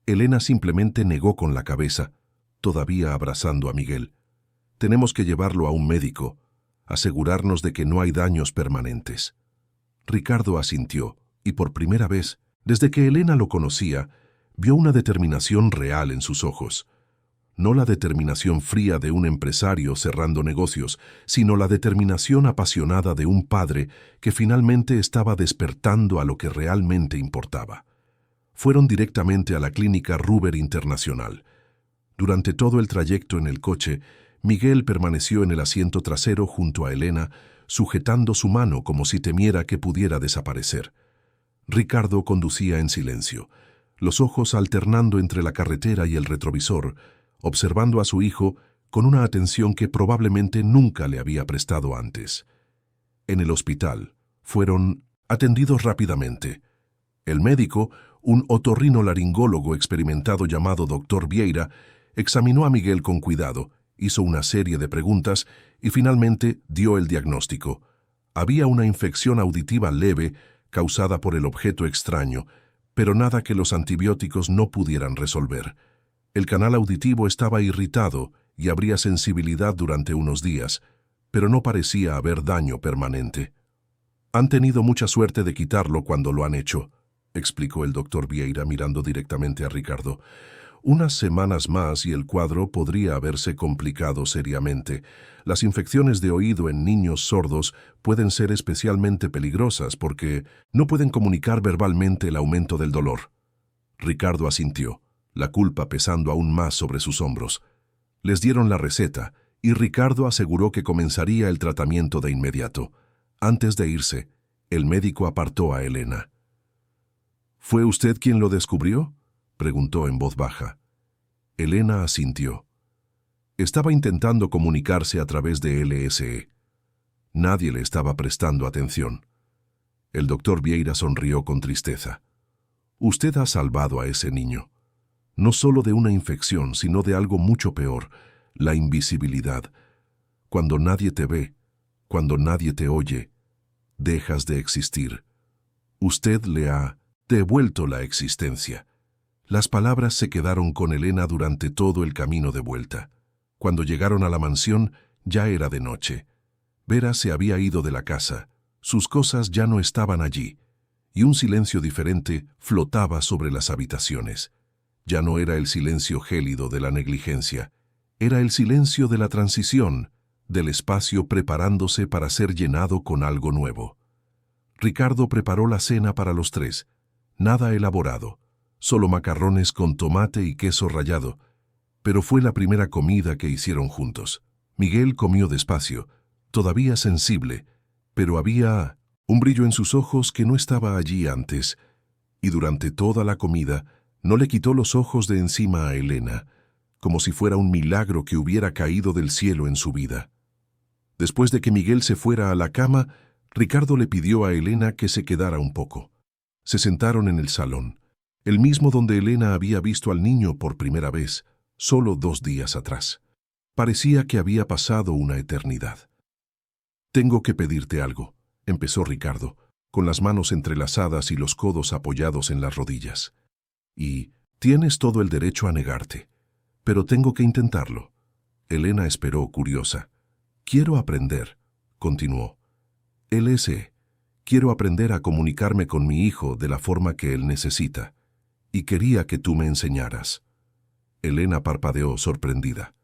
Elena simplemente negó con la cabeza, todavía abrazando a Miguel. «Tenemos que llevarlo a un médico, asegurarnos de que no hay daños permanentes». Ricardo asintió, y por primera vez, desde que Elena lo conocía, vio una determinación real en sus ojos. No la determinación fría de un empresario cerrando negocios, sino la determinación apasionada de un padre que finalmente estaba despertando a lo que realmente importaba. Fueron directamente a la clínica Ruber Internacional. Durante todo el trayecto en el coche, Miguel permaneció en el asiento trasero junto a Elena, sujetando su mano como si temiera que pudiera desaparecer. Ricardo conducía en silencio, los ojos alternando entre la carretera y el retrovisor, observando a su hijo con una atención que probablemente nunca le había prestado antes. En el hospital, fueron atendidos rápidamente. El médico, un otorrinolaringólogo experimentado llamado Dr. Vieira, examinó a Miguel con cuidado, hizo una serie de preguntas y finalmente dio el diagnóstico. Había una infección auditiva leve causada por el objeto extraño, pero nada que los antibióticos no pudieran resolver. El canal auditivo estaba irritado y habría sensibilidad durante unos días, pero no parecía haber daño permanente. «Han tenido mucha suerte de quitarlo cuando lo han hecho», explicó el doctor Vieira mirando directamente a Ricardo. Unas semanas más y el cuadro podría haberse complicado seriamente. Las infecciones de oído en niños sordos pueden ser especialmente peligrosas porque no pueden comunicar verbalmente el aumento del dolor. Ricardo asintió, la culpa pesando aún más sobre sus hombros. Les dieron la receta y Ricardo aseguró que comenzaría el tratamiento de inmediato. Antes de irse, el médico apartó a Elena. ¿Fue usted quien lo descubrió?, preguntó en voz baja. Elena asintió. Estaba intentando comunicarse a través de LSE. Nadie le estaba prestando atención. El doctor Vieira sonrió con tristeza. Usted ha salvado a ese niño. No solo de una infección, sino de algo mucho peor, la invisibilidad. Cuando nadie te ve, cuando nadie te oye, dejas de existir. Usted le ha devuelto la existencia. Las palabras se quedaron con Elena durante todo el camino de vuelta. Cuando llegaron a la mansión, ya era de noche. Vera se había ido de la casa. Sus cosas ya no estaban allí, y un silencio diferente flotaba sobre las habitaciones. Ya no era el silencio gélido de la negligencia, era el silencio de la transición, del espacio preparándose para ser llenado con algo nuevo. Ricardo preparó la cena para los tres. Nada elaborado, solo macarrones con tomate y queso rallado, pero fue la primera comida que hicieron juntos. Miguel comió despacio, todavía sensible, pero había un brillo en sus ojos que no estaba allí antes, y durante toda la comida no le quitó los ojos de encima a Elena, como si fuera un milagro que hubiera caído del cielo en su vida. Después de que Miguel se fuera a la cama, Ricardo le pidió a Elena que se quedara un poco. Se sentaron en el salón, el mismo donde Elena había visto al niño por primera vez, solo 2 días atrás. Parecía que había pasado una eternidad. «Tengo que pedirte algo», empezó Ricardo, con las manos entrelazadas y los codos apoyados en las rodillas. «Y tienes todo el derecho a negarte, pero tengo que intentarlo». Elena esperó, curiosa. «Quiero aprender», continuó. «LSE, quiero aprender a comunicarme con mi hijo de la forma que él necesita, y quería que tú me enseñaras». Elena parpadeó, sorprendida.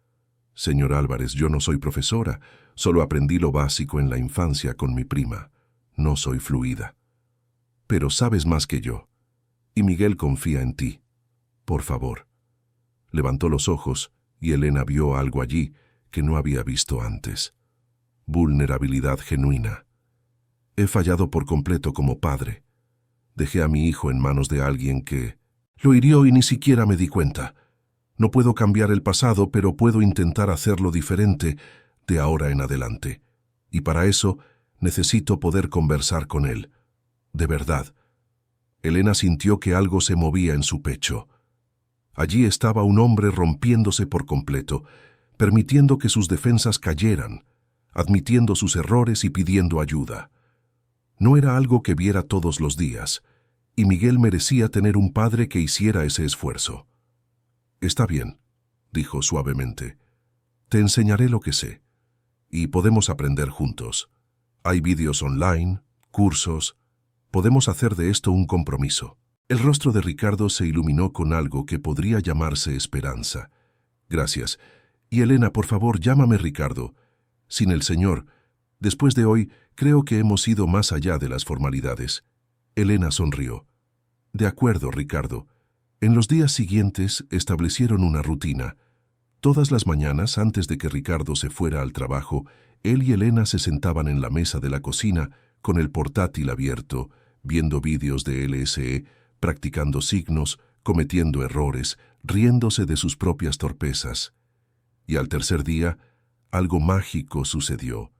«Señor Álvarez, yo no soy profesora, solo aprendí lo básico en la infancia con mi prima. No soy fluida. Pero sabes más que yo, y Miguel confía en ti. Por favor». Levantó los ojos y Elena vio algo allí que no había visto antes. Vulnerabilidad genuina. «He fallado por completo como padre. Dejé a mi hijo en manos de alguien que lo hirió y ni siquiera me di cuenta. No puedo cambiar el pasado, pero puedo intentar hacerlo diferente de ahora en adelante. Y para eso necesito poder conversar con él. De verdad». Elena sintió que algo se movía en su pecho. Allí estaba un hombre rompiéndose por completo, permitiendo que sus defensas cayeran, admitiendo sus errores y pidiendo ayuda. No era algo que viera todos los días, y Miguel merecía tener un padre que hiciera ese esfuerzo. «Está bien», dijo suavemente. «Te enseñaré lo que sé, y podemos aprender juntos. Hay vídeos online, cursos. Podemos hacer de esto un compromiso». El rostro de Ricardo se iluminó con algo que podría llamarse esperanza. «Gracias. Y Elena, por favor, llámame Ricardo. Sin el señor, después de hoy, creo que hemos ido más allá de las formalidades». Elena sonrió. «De acuerdo, Ricardo». En los días siguientes establecieron una rutina. Todas las mañanas, antes de que Ricardo se fuera al trabajo, él y Elena se sentaban en la mesa de la cocina, con el portátil abierto, viendo vídeos de LSE, practicando signos, cometiendo errores, riéndose de sus propias torpezas. Y al tercer día, algo mágico sucedió.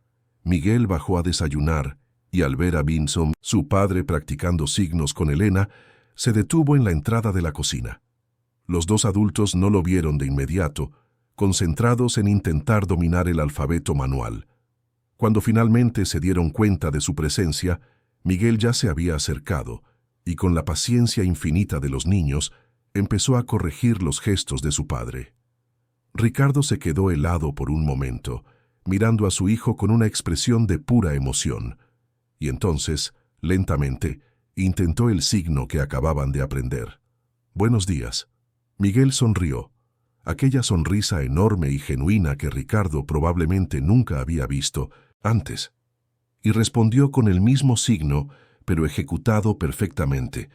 Miguel bajó a desayunar, y al ver a Vinson, su padre, practicando signos con Elena, se detuvo en la entrada de la cocina. Los dos adultos no lo vieron de inmediato, concentrados en intentar dominar el alfabeto manual. Cuando finalmente se dieron cuenta de su presencia, Miguel ya se había acercado, y con la paciencia infinita de los niños, empezó a corregir los gestos de su padre. Ricardo se quedó helado por un momento, mirando a su hijo con una expresión de pura emoción, y entonces, lentamente, intentó el signo que acababan de aprender. «Buenos días». Miguel sonrió, aquella sonrisa enorme y genuina que Ricardo probablemente nunca había visto antes, y respondió con el mismo signo, pero ejecutado perfectamente.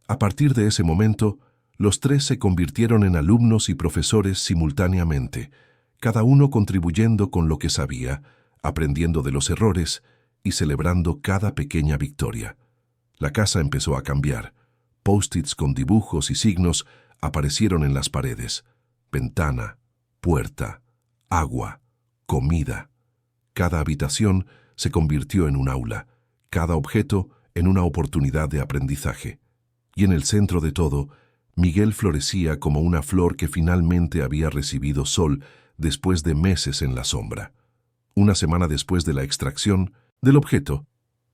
A partir de ese momento, los tres se convirtieron en alumnos y profesores simultáneamente, cada uno contribuyendo con lo que sabía, aprendiendo de los errores y celebrando cada pequeña victoria. La casa empezó a cambiar. Post-its con dibujos y signos aparecieron en las paredes. Ventana, puerta, agua, comida. Cada habitación se convirtió en un aula, cada objeto en una oportunidad de aprendizaje. Y en el centro de todo, Miguel florecía como una flor que finalmente había recibido sol después de meses en la sombra. Una semana después de la extracción del objeto,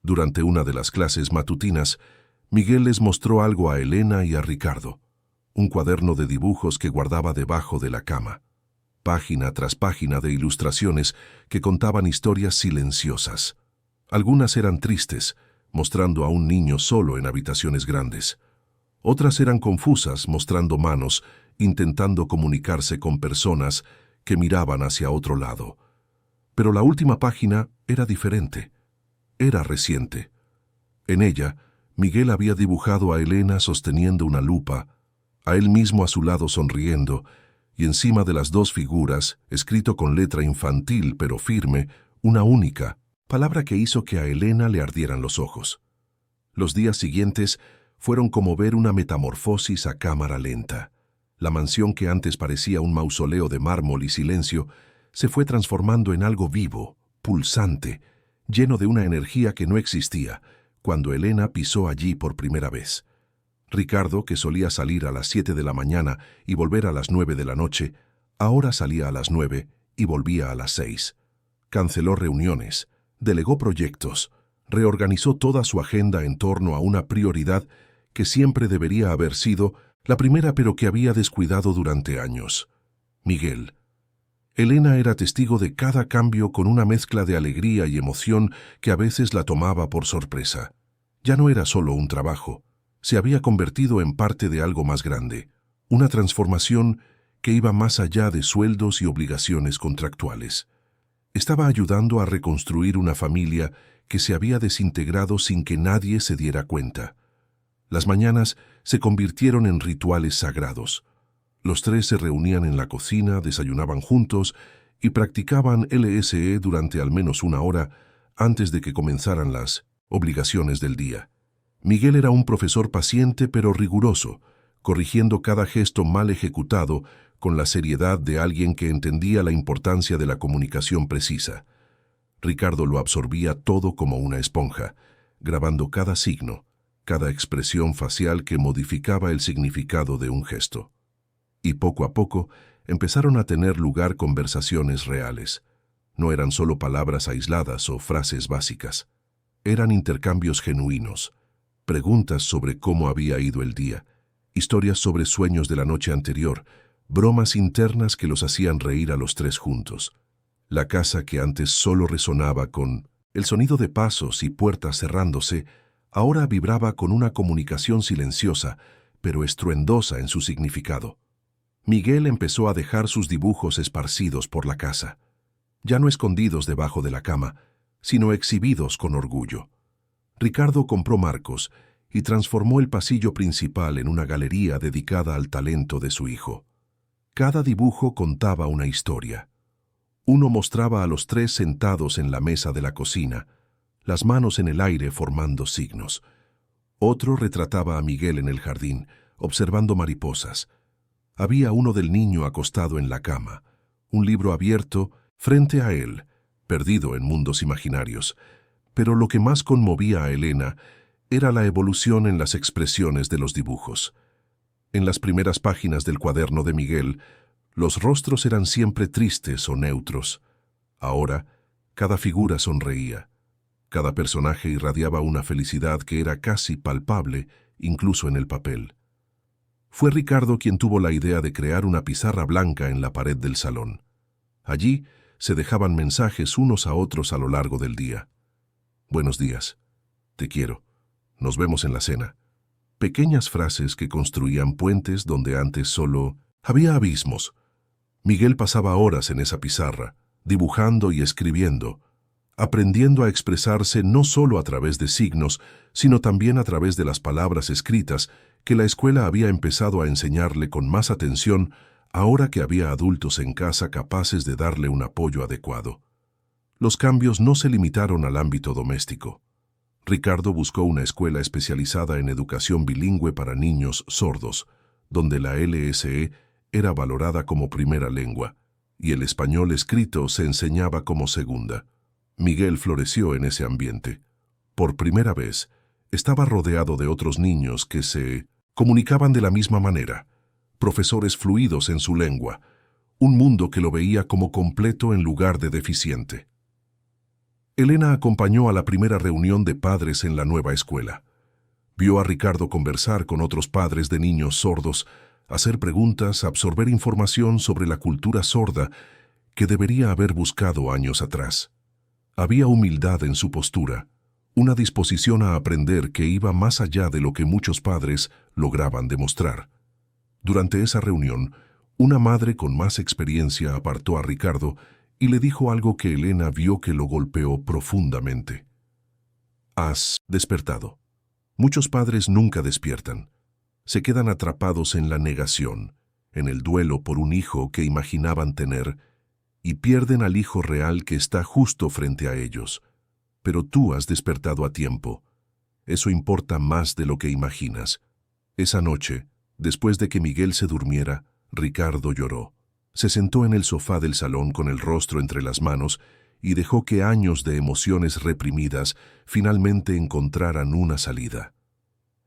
durante una de las clases matutinas, Miguel les mostró algo a Elena y a Ricardo, un cuaderno de dibujos que guardaba debajo de la cama, página tras página de ilustraciones que contaban historias silenciosas. Algunas eran tristes, mostrando a un niño solo en habitaciones grandes. Otras eran confusas, mostrando manos, intentando comunicarse con personas que miraban hacia otro lado. Pero la última página era diferente. Era reciente. En ella, Miguel había dibujado a Elena sosteniendo una lupa, a él mismo a su lado sonriendo, y encima de las dos figuras, escrito con letra infantil pero firme, una única, palabra que hizo que a Elena le ardieran los ojos. Los días siguientes fueron como ver una metamorfosis a cámara lenta. La mansión que antes parecía un mausoleo de mármol y silencio se fue transformando en algo vivo, pulsante, lleno de una energía que no existía, cuando Elena pisó allí por primera vez. Ricardo, que solía salir a las 7 de la mañana y volver a las 9 de la noche, ahora salía a las 9 y volvía a las 6. Canceló reuniones, delegó proyectos, reorganizó toda su agenda en torno a una prioridad que siempre debería haber sido la primera pero que había descuidado durante años. Miguel. Elena era testigo de cada cambio con una mezcla de alegría y emoción que a veces la tomaba por sorpresa. Ya no era solo un trabajo, se había convertido en parte de algo más grande, una transformación que iba más allá de sueldos y obligaciones contractuales. Estaba ayudando a reconstruir una familia que se había desintegrado sin que nadie se diera cuenta. Las mañanas se convirtieron en rituales sagrados. Los tres se reunían en la cocina, desayunaban juntos y practicaban LSE durante al menos una hora antes de que comenzaran las obligaciones del día. Miguel era un profesor paciente pero riguroso, corrigiendo cada gesto mal ejecutado con la seriedad de alguien que entendía la importancia de la comunicación precisa. Ricardo lo absorbía todo como una esponja, grabando cada signo, cada expresión facial que modificaba el significado de un gesto. Y poco a poco empezaron a tener lugar conversaciones reales. No eran solo palabras aisladas o frases básicas. Eran intercambios genuinos, preguntas sobre cómo había ido el día, historias sobre sueños de la noche anterior, bromas internas que los hacían reír a los tres juntos. La casa que antes solo resonaba con el sonido de pasos y puertas cerrándose, ahora vibraba con una comunicación silenciosa, pero estruendosa en su significado. Miguel empezó a dejar sus dibujos esparcidos por la casa, ya no escondidos debajo de la cama, sino exhibidos con orgullo. Ricardo compró marcos y transformó el pasillo principal en una galería dedicada al talento de su hijo. Cada dibujo contaba una historia. Uno mostraba a los tres sentados en la mesa de la cocina, las manos en el aire formando signos. Otro retrataba a Miguel en el jardín, observando mariposas. Había uno del niño acostado en la cama, un libro abierto frente a él, perdido en mundos imaginarios. Pero lo que más conmovía a Elena era la evolución en las expresiones de los dibujos. En las primeras páginas del cuaderno de Miguel, los rostros eran siempre tristes o neutros. Ahora, cada figura sonreía. Cada personaje irradiaba una felicidad que era casi palpable, incluso en el papel. Fue Ricardo quien tuvo la idea de crear una pizarra blanca en la pared del salón. Allí se dejaban mensajes unos a otros a lo largo del día. Buenos días. Te quiero. Nos vemos en la cena. pequeñas frases que construían puentes donde antes solo había abismos. Miguel pasaba horas en esa pizarra, dibujando y escribiendo, aprendiendo a expresarse no solo a través de signos, sino también a través de las palabras escritas que la escuela había empezado a enseñarle con más atención ahora que había adultos en casa capaces de darle un apoyo adecuado. Los cambios no se limitaron al ámbito doméstico. Ricardo buscó una escuela especializada en educación bilingüe para niños sordos, donde la LSE era valorada como primera lengua y el español escrito se enseñaba como segunda. Miguel floreció en ese ambiente. Por primera vez, estaba rodeado de otros niños que se comunicaban de la misma manera, profesores fluidos en su lengua, un mundo que lo veía como completo en lugar de deficiente. Elena acompañó a la primera reunión de padres en la nueva escuela. Vio a Ricardo conversar con otros padres de niños sordos, hacer preguntas, absorber información sobre la cultura sorda que debería haber buscado años atrás. Había humildad en su postura, una disposición a aprender que iba más allá de lo que muchos padres lograban demostrar. Durante esa reunión, una madre con más experiencia apartó a Ricardo y le dijo algo que Elena vio que lo golpeó profundamente. Has despertado. Muchos padres nunca despiertan. Se quedan atrapados en la negación, en el duelo por un hijo que imaginaban tener, y pierden al hijo real que está justo frente a ellos. Pero tú has despertado a tiempo. Eso importa más de lo que imaginas. Esa noche, después de que Miguel se durmiera, Ricardo lloró. Se sentó en el sofá del salón con el rostro entre las manos y dejó que años de emociones reprimidas finalmente encontraran una salida.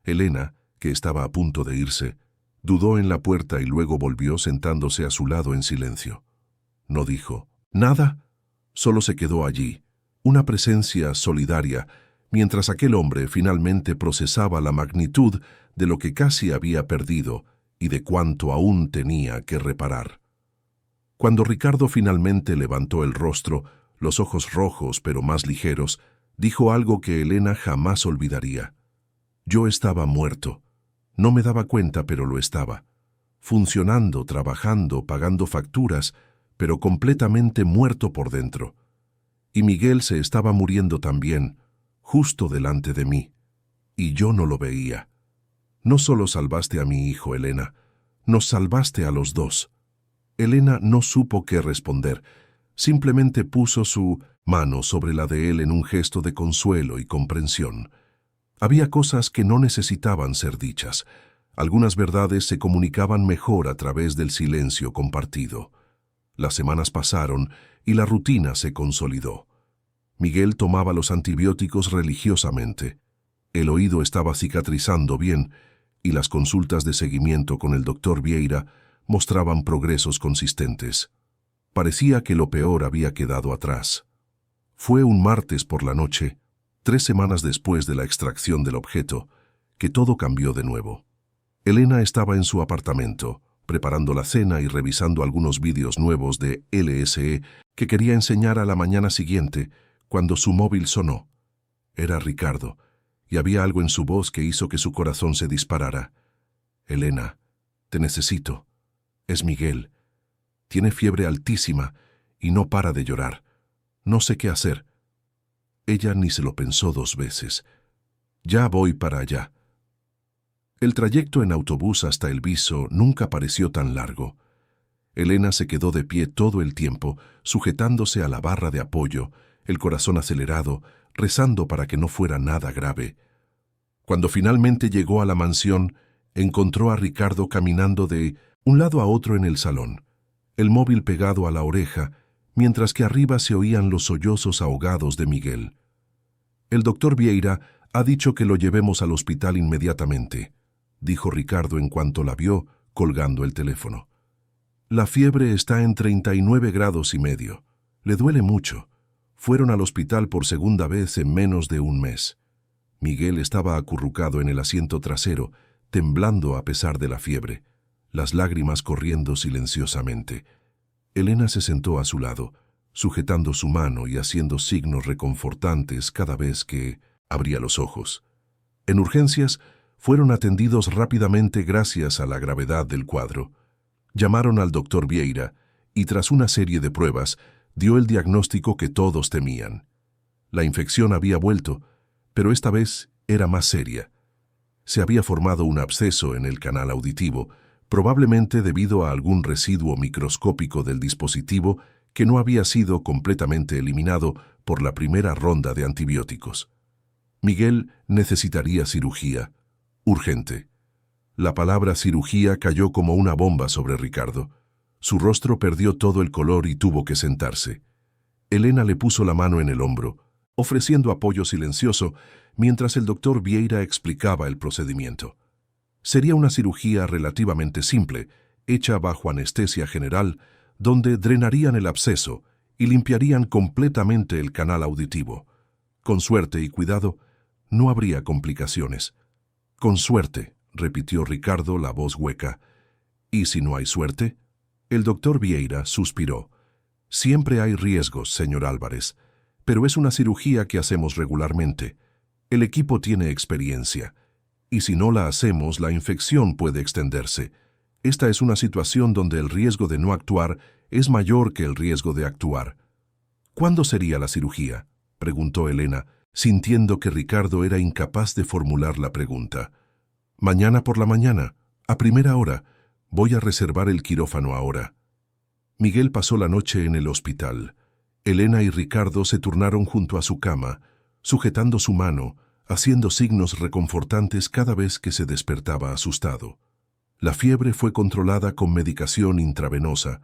Elena, que estaba a punto de irse, dudó en la puerta y luego volvió sentándose a su lado en silencio. No dijo nada, solo se quedó allí, una presencia solidaria, mientras aquel hombre finalmente procesaba la magnitud de lo que casi había perdido y de cuánto aún tenía que reparar. Cuando Ricardo finalmente levantó el rostro, los ojos rojos pero más ligeros, dijo algo que Elena jamás olvidaría. Yo estaba muerto. No me daba cuenta, pero lo estaba. Funcionando, trabajando, pagando facturas, pero completamente muerto por dentro. Y Miguel se estaba muriendo también, justo delante de mí. Y yo no lo veía. No solo salvaste a mi hijo, Elena, nos salvaste a los dos. Elena no supo qué responder. Simplemente puso su mano sobre la de él en un gesto de consuelo y comprensión. Había cosas que no necesitaban ser dichas. Algunas verdades se comunicaban mejor a través del silencio compartido. Las semanas pasaron y la rutina se consolidó. Miguel tomaba los antibióticos religiosamente. El oído estaba cicatrizando bien y las consultas de seguimiento con el doctor Vieira mostraban progresos consistentes. Parecía que lo peor había quedado atrás. Fue un martes por la noche, 3 semanas después de la extracción del objeto, que todo cambió de nuevo. Elena estaba en su apartamento, preparando la cena y revisando algunos vídeos nuevos de LSE que quería enseñar a la mañana siguiente, cuando su móvil sonó. Era Ricardo, y había algo en su voz que hizo que su corazón se disparara. Elena, te necesito. Es Miguel. Tiene fiebre altísima y no para de llorar. No sé qué hacer. Ella ni se lo pensó 2 veces. Ya voy para allá. El trayecto en autobús hasta El Viso nunca pareció tan largo. Elena se quedó de pie todo el tiempo, sujetándose a la barra de apoyo, el corazón acelerado, rezando para que no fuera nada grave. Cuando finalmente llegó a la mansión, encontró a Ricardo caminando de un lado a otro en el salón, el móvil pegado a la oreja, mientras que arriba se oían los sollozos ahogados de Miguel. El doctor Vieira ha dicho que lo llevemos al hospital inmediatamente, dijo Ricardo en cuanto la vio, colgando el teléfono. La fiebre está en 39,5 grados. Le duele mucho. Fueron al hospital por segunda vez en menos de un mes. Miguel estaba acurrucado en el asiento trasero, temblando a pesar de la fiebre, las lágrimas corriendo silenciosamente. Elena se sentó a su lado, sujetando su mano y haciendo signos reconfortantes cada vez que abría los ojos. En urgencias, Fueron atendidos rápidamente gracias a la gravedad del cuadro. Llamaron al doctor Vieira y tras una serie de pruebas dio el diagnóstico que todos temían. La infección había vuelto, pero esta vez era más seria. Se había formado un absceso en el canal auditivo, probablemente debido a algún residuo microscópico del dispositivo que no había sido completamente eliminado por la primera ronda de antibióticos. Miguel necesitaría cirugía, urgente. La palabra cirugía cayó como una bomba sobre Ricardo. Su rostro perdió todo el color y tuvo que sentarse. Elena le puso la mano en el hombro, ofreciendo apoyo silencioso, mientras el doctor Vieira explicaba el procedimiento. Sería una cirugía relativamente simple, hecha bajo anestesia general, donde drenarían el absceso y limpiarían completamente el canal auditivo. Con suerte y cuidado, no habría complicaciones. Con suerte, repitió Ricardo, la voz hueca. ¿Y si no hay suerte? El doctor Vieira suspiró. Siempre hay riesgos, señor Álvarez, pero es una cirugía que hacemos regularmente. El equipo tiene experiencia, y si no la hacemos, la infección puede extenderse. Esta es una situación donde el riesgo de no actuar es mayor que el riesgo de actuar. ¿Cuándo sería la cirugía?, preguntó Elena, sintiendo que Ricardo era incapaz de formular la pregunta. Mañana por la mañana, a primera hora. Voy a reservar el quirófano ahora. Miguel pasó la noche en el hospital. Elena y Ricardo se turnaron junto a su cama, sujetando su mano, haciendo signos reconfortantes cada vez que se despertaba asustado. La fiebre fue controlada con medicación intravenosa,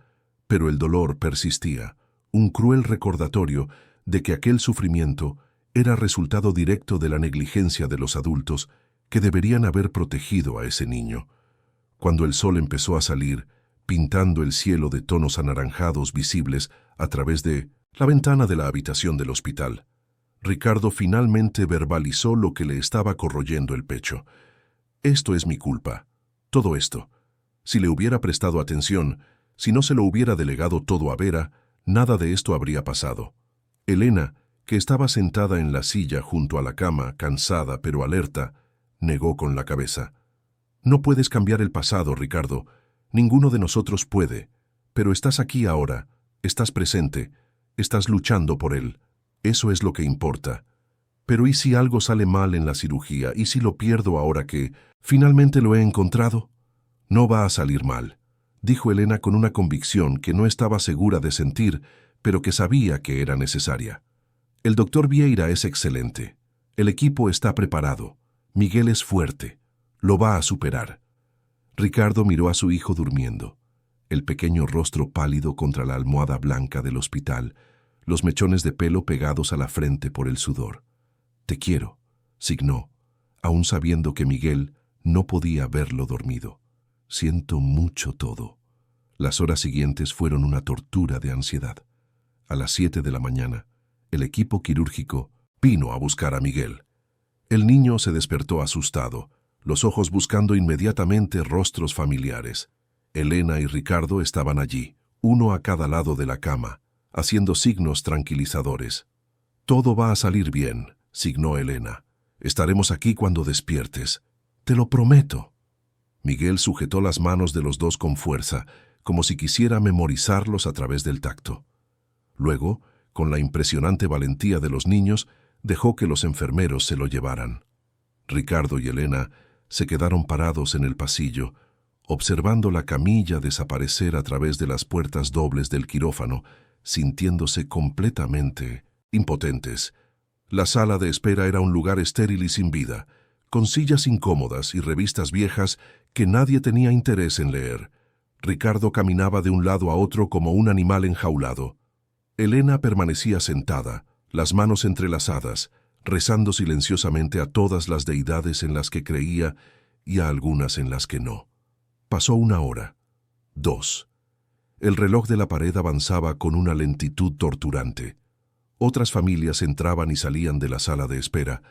pero el dolor persistía, un cruel recordatorio de que aquel sufrimiento era resultado directo de la negligencia de los adultos que deberían haber protegido a ese niño. Cuando el sol empezó a salir, pintando el cielo de tonos anaranjados visibles a través de la ventana de la habitación del hospital, Ricardo finalmente verbalizó lo que le estaba corroyendo el pecho. Esto es mi culpa. Todo esto. Si le hubiera prestado atención, si no se lo hubiera delegado todo a Vera, nada de esto habría pasado. Elena, que estaba sentada en la silla junto a la cama, cansada pero alerta, negó con la cabeza. No puedes cambiar el pasado, Ricardo. Ninguno de nosotros puede. Pero estás aquí ahora, estás presente, estás luchando por él. Eso es lo que importa. Pero ¿y si algo sale mal en la cirugía? ¿Y si lo pierdo ahora que finalmente lo he encontrado? No va a salir mal, dijo Elena con una convicción que no estaba segura de sentir, pero que sabía que era necesaria. El doctor Vieira es excelente. El equipo está preparado. Miguel es fuerte. Lo va a superar. Ricardo miró a su hijo durmiendo. El pequeño rostro pálido contra la almohada blanca del hospital, los mechones de pelo pegados a la frente por el sudor. «Te quiero», signó, aún sabiendo que Miguel no podía verlo dormido. «Siento mucho todo». Las horas siguientes fueron una tortura de ansiedad. A las 7 de la mañana, el equipo quirúrgico vino a buscar a Miguel. El niño se despertó asustado, los ojos buscando inmediatamente rostros familiares. Elena y Ricardo estaban allí, uno a cada lado de la cama, haciendo signos tranquilizadores. «Todo va a salir bien», signó Elena. «Estaremos aquí cuando despiertes. Te lo prometo». Miguel sujetó las manos de los dos con fuerza, como si quisiera memorizarlos a través del tacto. Luego, con la impresionante valentía de los niños, dejó que los enfermeros se lo llevaran. Ricardo y Elena se quedaron parados en el pasillo, observando la camilla desaparecer a través de las puertas dobles del quirófano, sintiéndose completamente impotentes. La sala de espera era un lugar estéril y sin vida, con sillas incómodas y revistas viejas que nadie tenía interés en leer. Ricardo caminaba de un lado a otro como un animal enjaulado. Elena permanecía sentada, las manos entrelazadas, rezando silenciosamente a todas las deidades en las que creía y a algunas en las que no. Pasó 1 hora, 2. El reloj de la pared avanzaba con una lentitud torturante. Otras familias entraban y salían de la sala de espera,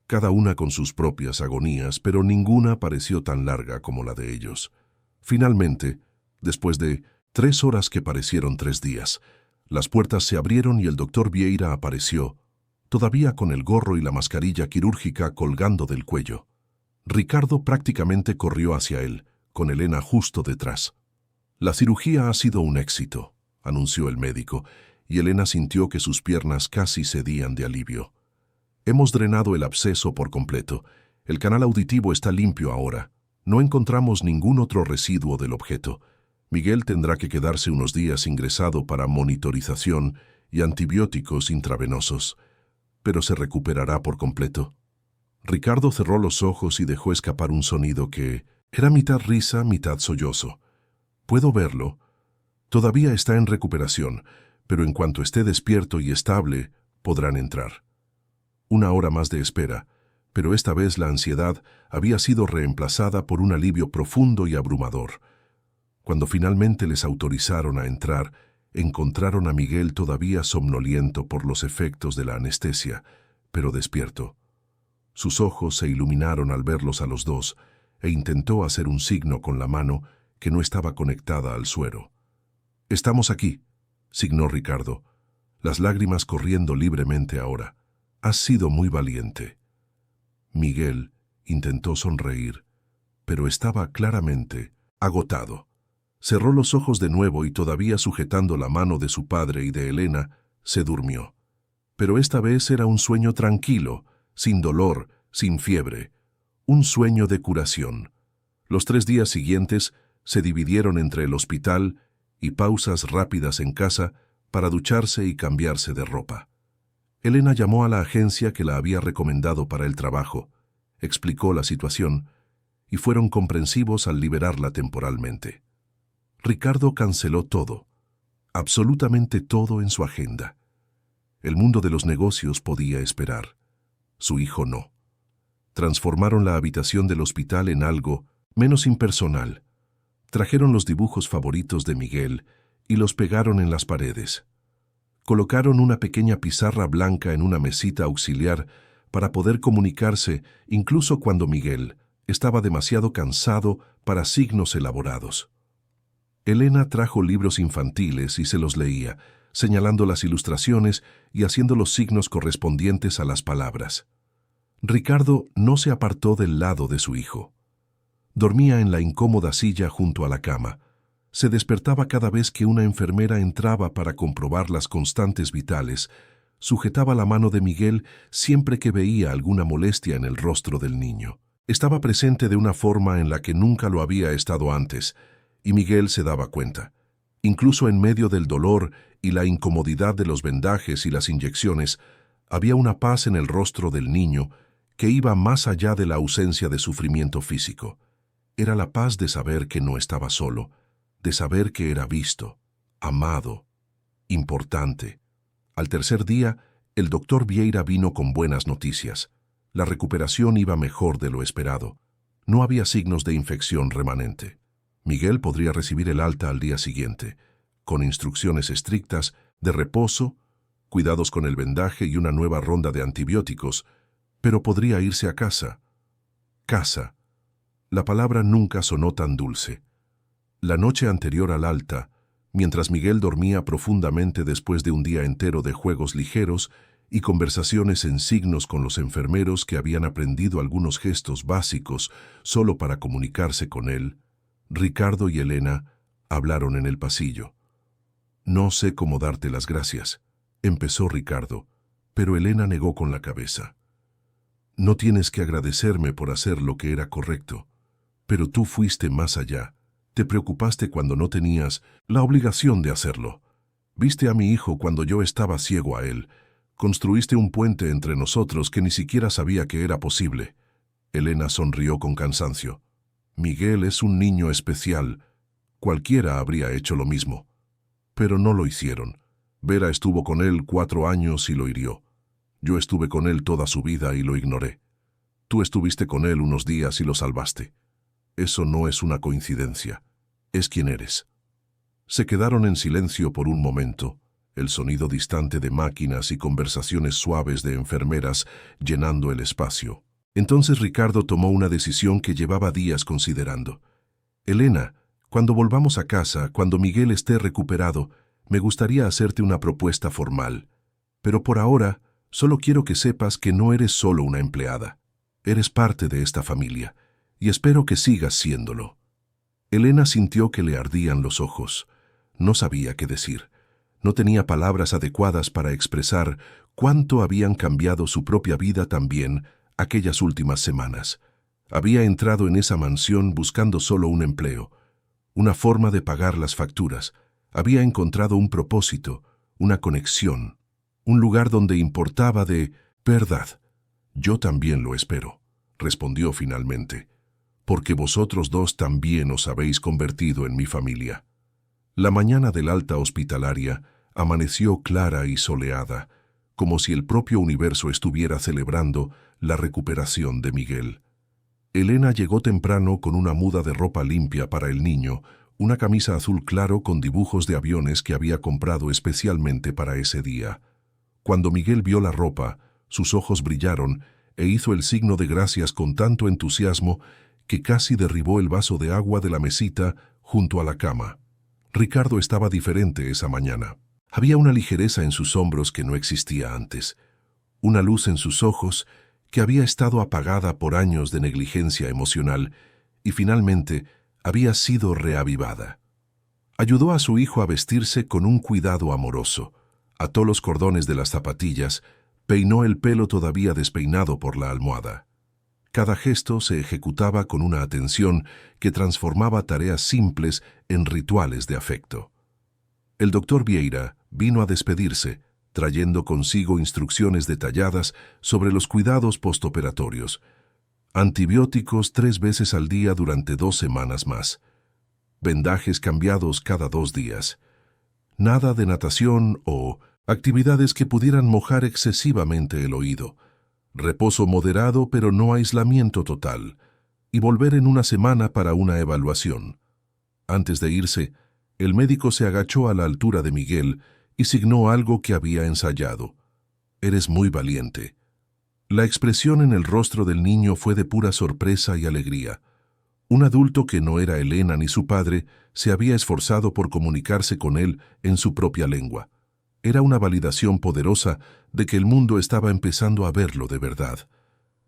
cada una con sus propias agonías, pero ninguna pareció tan larga como la de ellos. Finalmente, después de 3 horas que parecieron 3 días, las puertas se abrieron y el doctor Vieira apareció, todavía con el gorro y la mascarilla quirúrgica colgando del cuello. Ricardo prácticamente corrió hacia él, con Elena justo detrás. «La cirugía ha sido un éxito», anunció el médico, y Elena sintió que sus piernas casi cedían de alivio. «Hemos drenado el absceso por completo. El canal auditivo está limpio ahora. No encontramos ningún otro residuo del objeto. Miguel tendrá que quedarse unos días ingresado para monitorización y antibióticos intravenosos, pero se recuperará por completo». Ricardo cerró los ojos y dejó escapar un sonido que era mitad risa, mitad sollozo. «Puedo verlo. Todavía está en recuperación, pero en cuanto esté despierto y estable, podrán entrar». Una hora más de espera, pero esta vez la ansiedad había sido reemplazada por un alivio profundo y abrumador. Cuando finalmente les autorizaron a entrar, encontraron a Miguel todavía somnoliento por los efectos de la anestesia, pero despierto. Sus ojos se iluminaron al verlos a los dos e intentó hacer un signo con la mano que no estaba conectada al suero. «Estamos aquí», signó Ricardo, las lágrimas corriendo libremente ahora. «Has sido muy valiente». Miguel intentó sonreír, pero estaba claramente agotado. Cerró los ojos de nuevo y todavía sujetando la mano de su padre y de Elena, se durmió. Pero esta vez era un sueño tranquilo, sin dolor, sin fiebre. Un sueño de curación. Los 3 días siguientes se dividieron entre el hospital y pausas rápidas en casa para ducharse y cambiarse de ropa. Elena llamó a la agencia que la había recomendado para el trabajo, explicó la situación y fueron comprensivos al liberarla temporalmente. Ricardo canceló todo, absolutamente todo en su agenda. El mundo de los negocios podía esperar. Su hijo no. Transformaron la habitación del hospital en algo menos impersonal. Trajeron los dibujos favoritos de Miguel y los pegaron en las paredes. Colocaron una pequeña pizarra blanca en una mesita auxiliar para poder comunicarse incluso cuando Miguel estaba demasiado cansado para signos elaborados. Elena trajo libros infantiles y se los leía, señalando las ilustraciones y haciendo los signos correspondientes a las palabras. Ricardo no se apartó del lado de su hijo. Dormía en la incómoda silla junto a la cama. Se despertaba cada vez que una enfermera entraba para comprobar las constantes vitales. Sujetaba la mano de Miguel siempre que veía alguna molestia en el rostro del niño. Estaba presente de una forma en la que nunca lo había estado antes, y Miguel se daba cuenta. Incluso en medio del dolor y la incomodidad de los vendajes y las inyecciones, había una paz en el rostro del niño que iba más allá de la ausencia de sufrimiento físico. Era la paz de saber que no estaba solo, de saber que era visto, amado, importante. Al tercer día, el doctor Vieira vino con buenas noticias. La recuperación iba mejor de lo esperado. No había signos de infección remanente. Miguel podría recibir el alta al día siguiente, con instrucciones estrictas de reposo, cuidados con el vendaje y una nueva ronda de antibióticos, pero podría irse a casa. Casa. La palabra nunca sonó tan dulce. La noche anterior al alta, mientras Miguel dormía profundamente después de un día entero de juegos ligeros y conversaciones en signos con los enfermeros que habían aprendido algunos gestos básicos solo para comunicarse con él, Ricardo y Elena hablaron en el pasillo. «No sé cómo darte las gracias», empezó Ricardo, pero Elena negó con la cabeza. «No tienes que agradecerme por hacer lo que era correcto, pero tú fuiste más allá. Te preocupaste cuando no tenías la obligación de hacerlo. Viste a mi hijo cuando yo estaba ciego a él. Construiste un puente entre nosotros que ni siquiera sabía que era posible». Elena sonrió con cansancio. «Miguel es un niño especial. Cualquiera habría hecho lo mismo. Pero no lo hicieron. Vera estuvo con él 4 años y lo hirió. Yo estuve con él toda su vida y lo ignoré. Tú estuviste con él unos días y lo salvaste. Eso no es una coincidencia. Es quien eres». Se quedaron en silencio por un momento, el sonido distante de máquinas y conversaciones suaves de enfermeras llenando el espacio. Entonces Ricardo tomó una decisión que llevaba días considerando. «Elena, cuando volvamos a casa, cuando Miguel esté recuperado, me gustaría hacerte una propuesta formal. Pero por ahora, solo quiero que sepas que no eres solo una empleada. Eres parte de esta familia, y espero que sigas siéndolo. Elena sintió que le ardían los ojos. No sabía qué decir. No tenía palabras adecuadas para expresar cuánto habían cambiado su propia vida también aquellas últimas semanas. Había entrado en esa mansión buscando solo un empleo, una forma de pagar las facturas. Había encontrado un propósito, una conexión, un lugar donde importaba de verdad. Yo también lo espero, respondió finalmente, porque vosotros dos también os habéis convertido en mi familia. La mañana del alta hospitalaria amaneció clara y soleada, como si el propio universo estuviera celebrando la recuperación de Miguel. Elena llegó temprano con una muda de ropa limpia para el niño, una camisa azul claro con dibujos de aviones que había comprado especialmente para ese día. Cuando Miguel vio la ropa, sus ojos brillaron e hizo el signo de gracias con tanto entusiasmo que casi derribó el vaso de agua de la mesita junto a la cama. Ricardo estaba diferente esa mañana. Había una ligereza en sus hombros que no existía antes, una luz en sus ojos que había estado apagada por años de negligencia emocional y finalmente había sido reavivada. Ayudó a su hijo a vestirse con un cuidado amoroso, ató los cordones de las zapatillas, peinó el pelo todavía despeinado por la almohada. Cada gesto se ejecutaba con una atención que transformaba tareas simples en rituales de afecto. El doctor Vieira vino a despedirse, trayendo consigo instrucciones detalladas sobre los cuidados postoperatorios. Antibióticos 3 veces al día durante 2 semanas más. Vendajes cambiados cada 2 días. Nada de natación o actividades que pudieran mojar excesivamente el oído. Reposo moderado pero no aislamiento total. Y volver en una semana para una evaluación. Antes de irse, el médico se agachó a la altura de Miguel y signó algo que había ensayado. «Eres muy valiente». La expresión en el rostro del niño fue de pura sorpresa y alegría. Un adulto que no era Elena ni su padre se había esforzado por comunicarse con él en su propia lengua. Era una validación poderosa de que el mundo estaba empezando a verlo de verdad.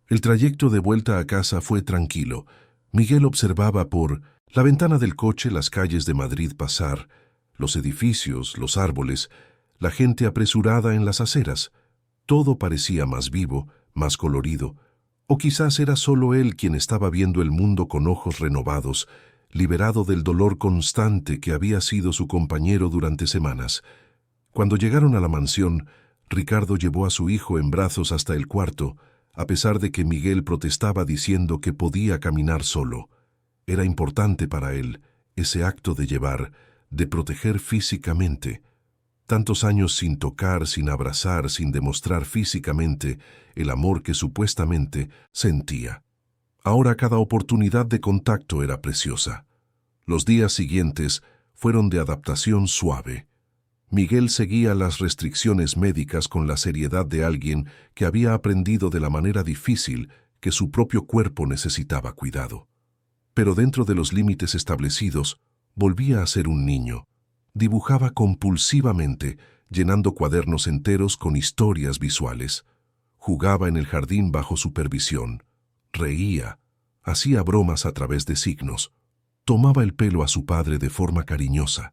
El trayecto de vuelta a casa fue tranquilo. Miguel observaba por la ventana del coche las calles de Madrid pasar, los edificios, los árboles, la gente apresurada en las aceras. Todo parecía más vivo, más colorido, o quizás era solo él quien estaba viendo el mundo con ojos renovados, liberado del dolor constante que había sido su compañero durante semanas. Cuando llegaron a la mansión, Ricardo llevó a su hijo en brazos hasta el cuarto, a pesar de que Miguel protestaba diciendo que podía caminar solo. Era importante para él ese acto de llevar, de proteger físicamente. Tantos años sin tocar, sin abrazar, sin demostrar físicamente el amor que supuestamente sentía. Ahora cada oportunidad de contacto era preciosa. Los días siguientes fueron de adaptación suave. Miguel seguía las restricciones médicas con la seriedad de alguien que había aprendido de la manera difícil que su propio cuerpo necesitaba cuidado. Pero dentro de los límites establecidos, volvía a ser un niño. Dibujaba compulsivamente, llenando cuadernos enteros con historias visuales. Jugaba en el jardín bajo supervisión. Reía. Hacía bromas a través de signos. Tomaba el pelo a su padre de forma cariñosa,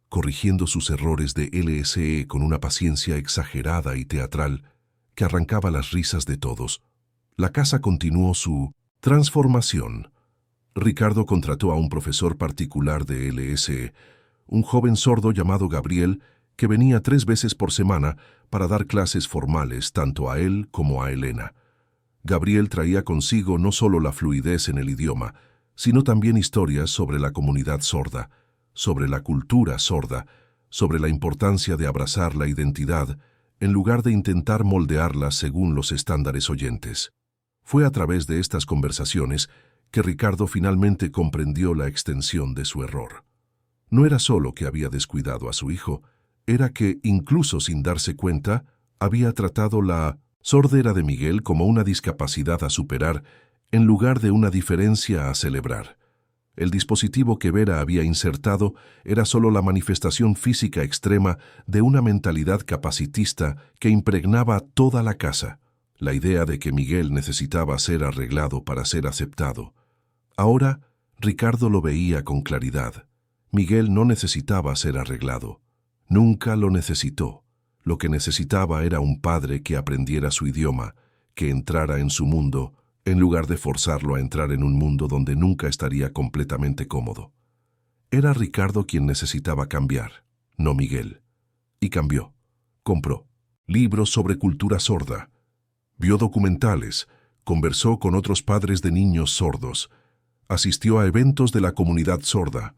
corrigiendo sus errores de LSE con una paciencia exagerada y teatral que arrancaba las risas de todos. La casa continuó su transformación. Ricardo contrató a un profesor particular de LSE, un joven sordo llamado Gabriel, que venía 3 veces por semana para dar clases formales tanto a él como a Elena. Gabriel traía consigo no solo la fluidez en el idioma, sino también historias sobre la comunidad sorda, sobre la cultura sorda, sobre la importancia de abrazar la identidad en lugar de intentar moldearla según los estándares oyentes. Fue a través de estas conversaciones que Ricardo finalmente comprendió la extensión de su error. No era solo que había descuidado a su hijo, era que, incluso sin darse cuenta, había tratado la sordera de Miguel como una discapacidad a superar en lugar de una diferencia a celebrar. El dispositivo que Vera había insertado era solo la manifestación física extrema de una mentalidad capacitista que impregnaba toda la casa. la idea de que Miguel necesitaba ser arreglado para ser aceptado. Ahora, Ricardo lo veía con claridad. Miguel no necesitaba ser arreglado. Nunca lo necesitó. Lo que necesitaba era un padre que aprendiera su idioma, que entrara en su mundo, en lugar de forzarlo a entrar en un mundo donde nunca estaría completamente cómodo. Era Ricardo quien necesitaba cambiar, no Miguel. Y cambió. Compró libros sobre cultura sorda, vio documentales, conversó con otros padres de niños sordos, asistió a eventos de la comunidad sorda,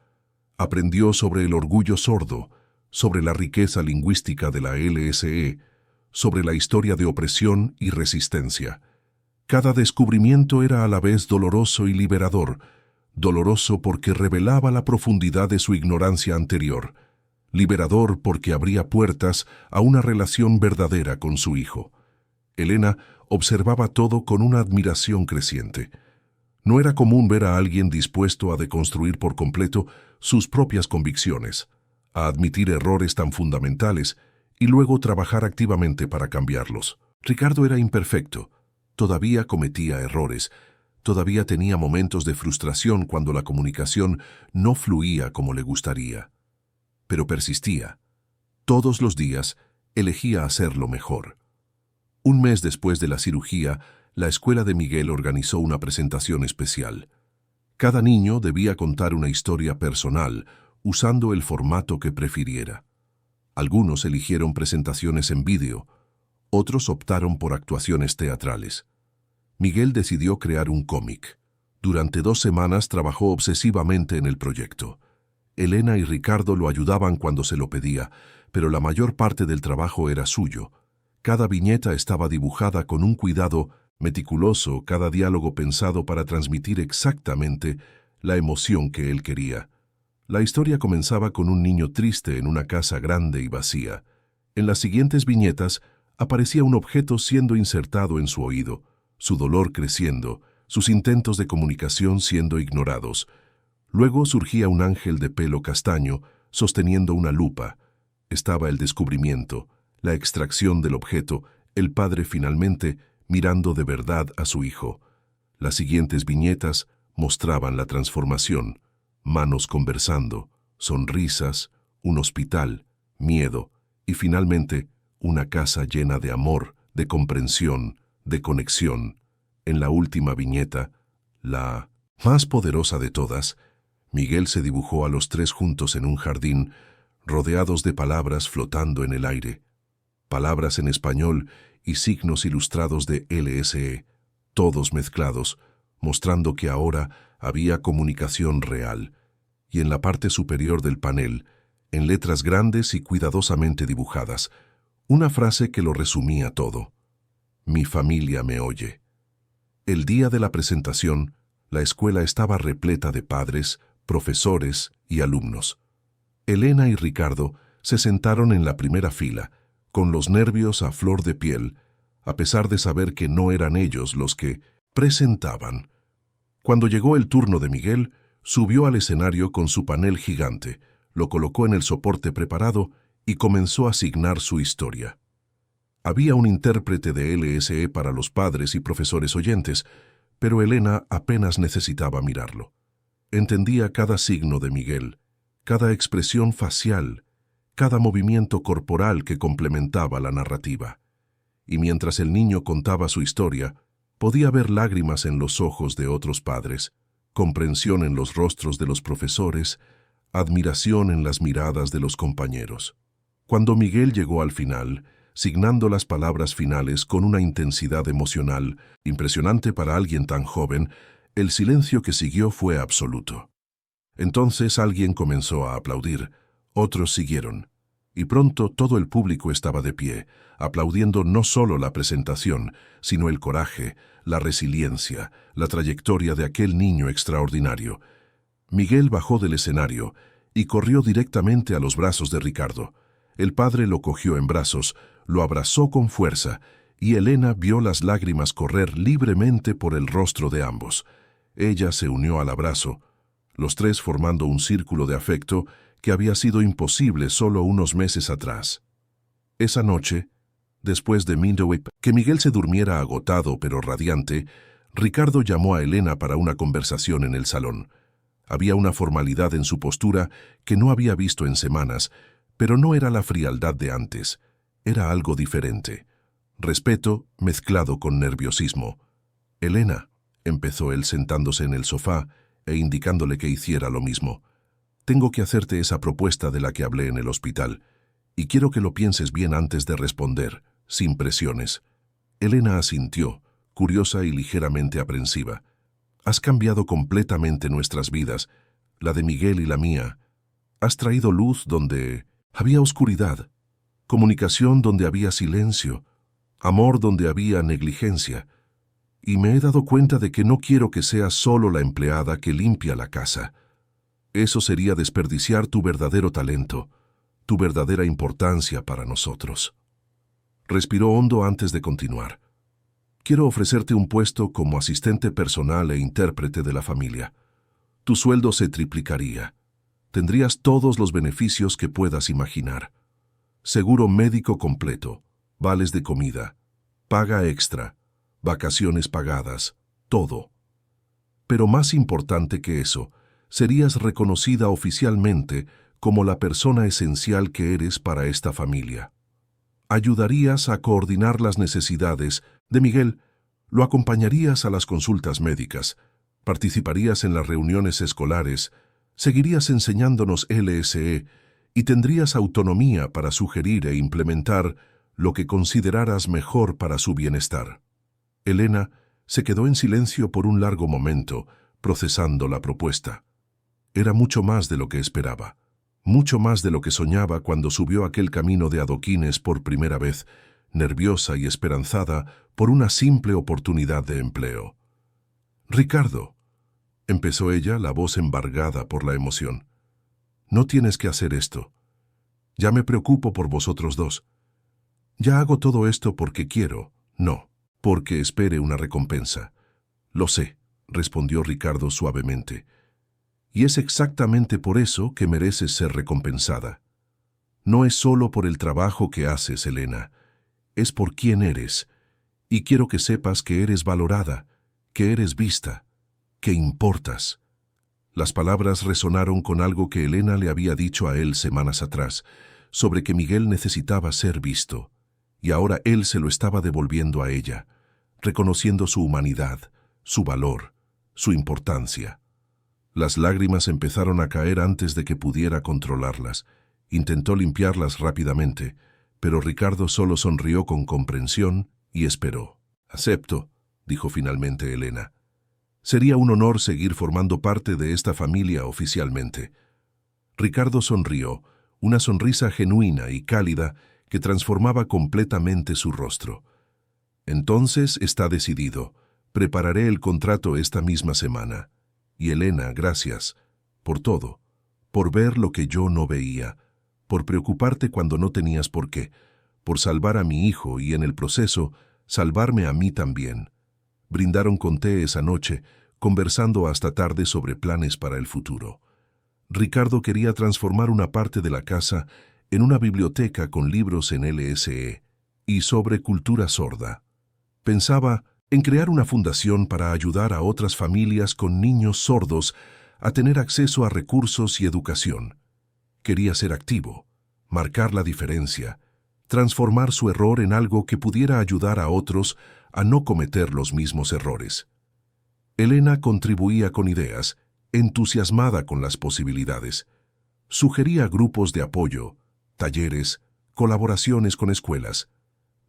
aprendió sobre el orgullo sordo, sobre la riqueza lingüística de la LSE, sobre la historia de opresión y resistencia. Cada descubrimiento era a la vez doloroso y liberador, doloroso porque revelaba la profundidad de su ignorancia anterior, liberador porque abría puertas a una relación verdadera con su hijo. Elena observaba todo con una admiración creciente. No era común ver a alguien dispuesto a deconstruir por completo sus propias convicciones, a admitir errores tan fundamentales y luego trabajar activamente para cambiarlos. Ricardo era imperfecto, todavía cometía errores, todavía tenía momentos de frustración cuando la comunicación no fluía como le gustaría. Pero persistía. Todos los días elegía hacerlo mejor. Un mes después de la cirugía, la escuela de Miguel organizó una presentación especial. Cada niño debía contar una historia personal, usando el formato que prefiriera. Algunos eligieron presentaciones en vídeo, otros optaron por actuaciones teatrales. Miguel decidió crear un cómic. Durante 2 semanas trabajó obsesivamente en el proyecto. Elena y Ricardo lo ayudaban cuando se lo pedía, pero la mayor parte del trabajo era suyo. Cada viñeta estaba dibujada con un cuidado meticuloso, cada diálogo pensado para transmitir exactamente la emoción que él quería. La historia comenzaba con un niño triste en una casa grande y vacía. En las siguientes viñetas aparecía un objeto siendo insertado en su oído, su dolor creciendo, sus intentos de comunicación siendo ignorados. Luego surgía un ángel de pelo castaño, sosteniendo una lupa. Estaba el descubrimiento, la extracción del objeto, el padre finalmente mirando de verdad a su hijo. Las siguientes viñetas mostraban la transformación, manos conversando, sonrisas, un hospital, miedo y finalmente una casa llena de amor, de comprensión, de conexión. En la última viñeta, la más poderosa de todas, Miguel se dibujó a los 3 juntos en un jardín, rodeados de palabras flotando en el aire. Palabras en español y signos ilustrados de LSE, todos mezclados, mostrando que ahora había comunicación real. Y en la parte superior del panel, en letras grandes y cuidadosamente dibujadas, una frase que lo resumía todo. Mi familia me oye. El día de la presentación, la escuela estaba repleta de padres, profesores y alumnos. Elena y Ricardo se sentaron en la primera fila, con los nervios a flor de piel, a pesar de saber que no eran ellos los que presentaban. Cuando llegó el turno de Miguel, subió al escenario con su panel gigante, lo colocó en el soporte preparado y comenzó a asignar su historia. Había un intérprete de LSE para los padres y profesores oyentes, pero Elena apenas necesitaba mirarlo. Entendía cada signo de Miguel, cada expresión facial, cada movimiento corporal que complementaba la narrativa. Y mientras el niño contaba su historia, podía ver lágrimas en los ojos de otros padres, comprensión en los rostros de los profesores, admiración en las miradas de los compañeros. Cuando Miguel llegó al final, signando las palabras finales con una intensidad emocional impresionante para alguien tan joven, el silencio que siguió fue absoluto. Entonces alguien comenzó a aplaudir, otros siguieron, y pronto todo el público estaba de pie, aplaudiendo no solo la presentación, sino el coraje, la resiliencia, la trayectoria de aquel niño extraordinario. Miguel bajó del escenario y corrió directamente a los brazos de Ricardo. El padre lo cogió en brazos, lo abrazó con fuerza, y Elena vio las lágrimas correr libremente por el rostro de ambos. Ella se unió al abrazo, los 3 formando un círculo de afecto que había sido imposible solo unos meses atrás. Esa noche, Después de que Miguel se durmiera agotado pero radiante, Ricardo llamó a Elena para una conversación en el salón. Había una formalidad en su postura que no había visto en semanas, pero no era la frialdad de antes. Era algo diferente. Respeto mezclado con nerviosismo. «Elena», empezó él sentándose en el sofá e indicándole que hiciera lo mismo. «Tengo que hacerte esa propuesta de la que hablé en el hospital, y quiero que lo pienses bien antes de responder, sin presiones». Elena asintió, curiosa y ligeramente aprensiva. «Has cambiado completamente nuestras vidas, la de Miguel y la mía. Has traído luz donde había oscuridad, comunicación donde había silencio, amor donde había negligencia. Y me he dado cuenta de que no quiero que seas solo la empleada que limpia la casa. Eso sería desperdiciar tu verdadero talento, tu verdadera importancia para nosotros». Respiró hondo antes de continuar. «Quiero ofrecerte un puesto como asistente personal e intérprete de la familia. Tu sueldo se triplicaría. Tendrías todos los beneficios que puedas imaginar. Seguro médico completo, vales de comida, paga extra, vacaciones pagadas, todo. Pero más importante que eso, serías reconocida oficialmente como la persona esencial que eres para esta familia. Ayudarías a coordinar las necesidades de Miguel, lo acompañarías a las consultas médicas, participarías en las reuniones escolares, seguirías enseñándonos LSE y tendrías autonomía para sugerir e implementar lo que consideraras mejor para su bienestar». Elena se quedó en silencio por un largo momento, procesando la propuesta. Era mucho más de lo que esperaba, mucho más de lo que soñaba cuando subió aquel camino de adoquines por primera vez, nerviosa y esperanzada por una simple oportunidad de empleo. «Ricardo», empezó ella, la voz embargada por la emoción, «no tienes que hacer esto. Ya me preocupo por vosotros dos. Ya hago todo esto porque quiero, no porque espere una recompensa». «Lo sé», respondió Ricardo suavemente, «y es exactamente por eso que mereces ser recompensada. No es solo por el trabajo que haces, Elena, es por quién eres, y quiero que sepas que eres valorada, que eres vista, que importas». Las palabras resonaron con algo que Elena le había dicho a él semanas atrás, sobre que Miguel necesitaba ser visto, y ahora él se lo estaba devolviendo a ella, reconociendo su humanidad, su valor, su importancia. Las lágrimas empezaron a caer antes de que pudiera controlarlas. Intentó limpiarlas rápidamente, pero Ricardo solo sonrió con comprensión y esperó. «Acepto», dijo finalmente Elena. «Sería un honor seguir formando parte de esta familia oficialmente». Ricardo sonrió, una sonrisa genuina y cálida que transformaba completamente su rostro. «Entonces está decidido. Prepararé el contrato esta misma semana. Y Elena, gracias por todo, por ver lo que yo no veía, por preocuparte cuando no tenías por qué, por salvar a mi hijo y en el proceso salvarme a mí también». Brindaron con té esa noche, conversando hasta tarde sobre planes para el futuro. Ricardo quería transformar una parte de la casa en una biblioteca con libros en LSE y sobre cultura sorda. Pensaba en crear una fundación para ayudar a otras familias con niños sordos a tener acceso a recursos y educación. Quería ser activo, marcar la diferencia, transformar su error en algo que pudiera ayudar a otros a no cometer los mismos errores. Elena contribuía con ideas, entusiasmada con las posibilidades. Sugería grupos de apoyo, talleres, colaboraciones con escuelas.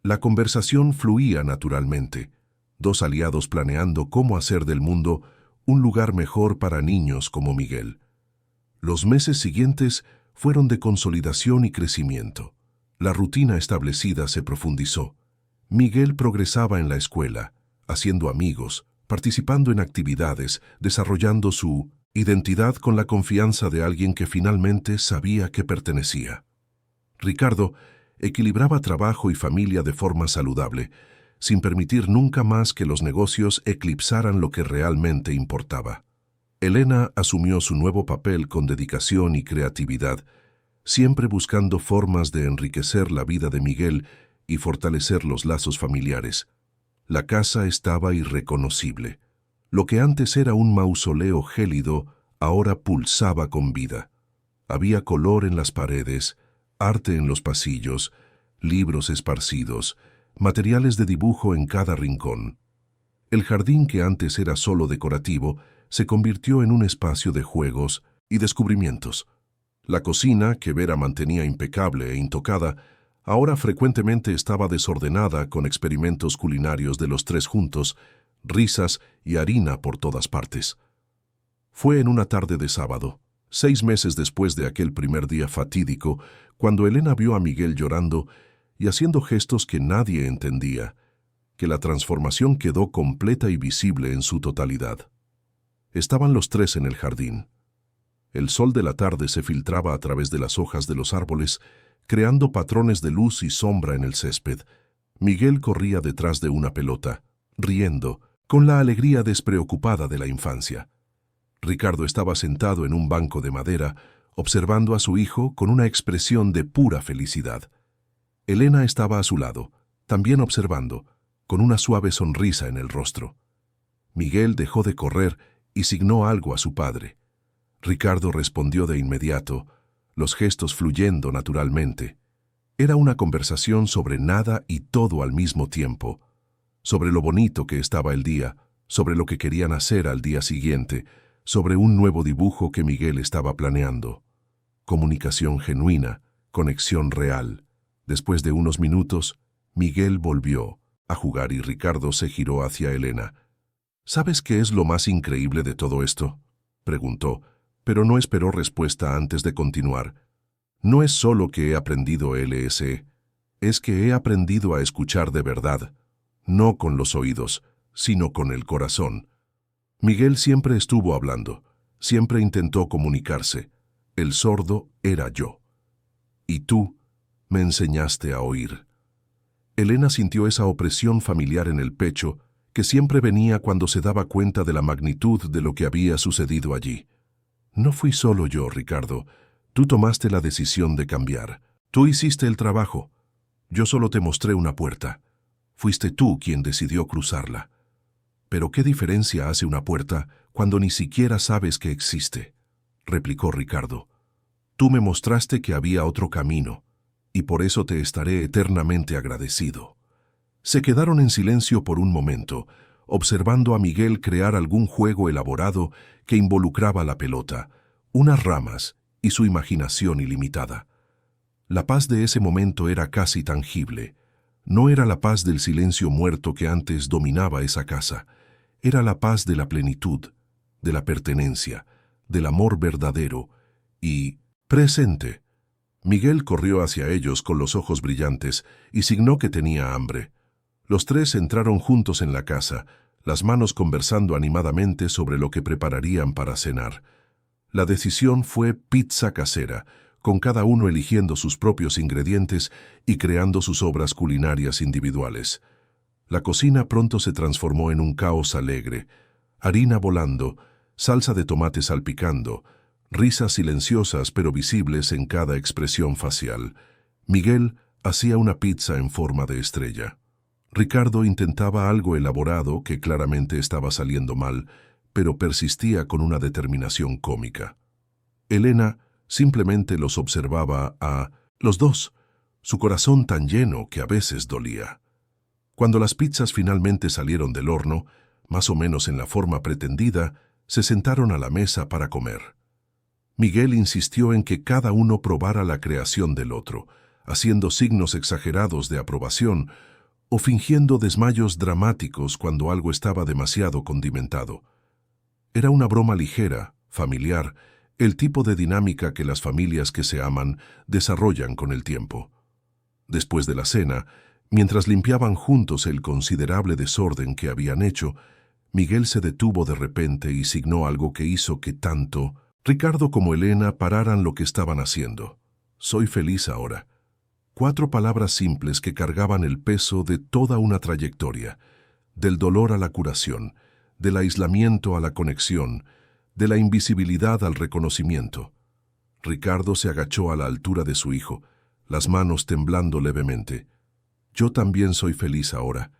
La conversación fluía naturalmente, dos aliados planeando cómo hacer del mundo un lugar mejor para niños como Miguel. Los meses siguientes fueron de consolidación y crecimiento. La rutina establecida se profundizó. Miguel progresaba en la escuela, haciendo amigos, participando en actividades, desarrollando su identidad con la confianza de alguien que finalmente sabía que pertenecía. Ricardo equilibraba trabajo y familia de forma saludable, sin permitir nunca más que los negocios eclipsaran lo que realmente importaba. Elena asumió su nuevo papel con dedicación y creatividad, siempre buscando formas de enriquecer la vida de Miguel y fortalecer los lazos familiares. La casa estaba irreconocible. Lo que antes era un mausoleo gélido, ahora pulsaba con vida. Había color en las paredes, arte en los pasillos, libros esparcidos, materiales de dibujo en cada rincón. El jardín, que antes era solo decorativo, se convirtió en un espacio de juegos y descubrimientos. La cocina, que Vera mantenía impecable e intocada, ahora frecuentemente estaba desordenada con experimentos culinarios de los tres juntos, risas y harina por todas partes. Fue en una tarde de sábado, 6 meses después de aquel primer día fatídico, cuando Elena vio a Miguel llorando y haciendo gestos que nadie entendía, que la transformación quedó completa y visible en su totalidad. Estaban los tres en el jardín. El sol de la tarde se filtraba a través de las hojas de los árboles, creando patrones de luz y sombra en el césped. Miguel corría detrás de una pelota, riendo, con la alegría despreocupada de la infancia. Ricardo estaba sentado en un banco de madera, observando a su hijo con una expresión de pura felicidad. Elena estaba a su lado, también observando, con una suave sonrisa en el rostro. Miguel dejó de correr y signó algo a su padre. Ricardo respondió de inmediato, los gestos fluyendo naturalmente. Era una conversación sobre nada y todo al mismo tiempo, sobre lo bonito que estaba el día, sobre lo que querían hacer al día siguiente, sobre un nuevo dibujo que Miguel estaba planeando. Comunicación genuina, conexión real. Después de unos minutos, Miguel volvió a jugar y Ricardo se giró hacia Elena. ¿Sabes qué es lo más increíble de todo esto?, preguntó, pero no esperó respuesta antes de continuar. No es solo que he aprendido LSE, es que he aprendido a escuchar de verdad, no con los oídos, sino con el corazón. Miguel siempre estuvo hablando, siempre intentó comunicarse. El sordo era yo. Y tú me enseñaste a oír. Elena sintió esa opresión familiar en el pecho que siempre venía cuando se daba cuenta de la magnitud de lo que había sucedido allí. No fui solo yo, Ricardo. Tú tomaste la decisión de cambiar. Tú hiciste el trabajo. Yo solo te mostré una puerta. Fuiste tú quien decidió cruzarla. Pero ¿qué diferencia hace una puerta cuando ni siquiera sabes que existe?, replicó Ricardo. Tú me mostraste que había otro camino, y por eso te estaré eternamente agradecido. Se quedaron en silencio por un momento, observando a Miguel crear algún juego elaborado que involucraba la pelota, unas ramas y su imaginación ilimitada. La paz de ese momento era casi tangible. No era la paz del silencio muerto que antes dominaba esa casa. Era la paz de la plenitud, de la pertenencia, del amor verdadero y presente. Miguel corrió hacia ellos con los ojos brillantes y signó que tenía hambre. Los tres entraron juntos en la casa, las manos conversando animadamente sobre lo que prepararían para cenar. La decisión fue pizza casera, con cada uno eligiendo sus propios ingredientes y creando sus obras culinarias individuales. La cocina pronto se transformó en un caos alegre. Harina volando, salsa de tomate salpicando, risas silenciosas pero visibles en cada expresión facial. Miguel hacía una pizza en forma de estrella. Ricardo intentaba algo elaborado que claramente estaba saliendo mal, pero persistía con una determinación cómica. Elena simplemente los observaba a los dos, su corazón tan lleno que a veces dolía. Cuando las pizzas finalmente salieron del horno, más o menos en la forma pretendida, se sentaron a la mesa para comer. Miguel insistió en que cada uno probara la creación del otro, haciendo signos exagerados de aprobación o fingiendo desmayos dramáticos cuando algo estaba demasiado condimentado. Era una broma ligera, familiar, el tipo de dinámica que las familias que se aman desarrollan con el tiempo. Después de la cena, mientras limpiaban juntos el considerable desorden que habían hecho, Miguel se detuvo de repente y signó algo que hizo que tanto Ricardo como Elena pararan lo que estaban haciendo. Soy feliz ahora. 4 palabras simples que cargaban el peso de toda una trayectoria, del dolor a la curación, del aislamiento a la conexión, de la invisibilidad al reconocimiento. Ricardo se agachó a la altura de su hijo, las manos temblando levemente. Yo también soy feliz ahora,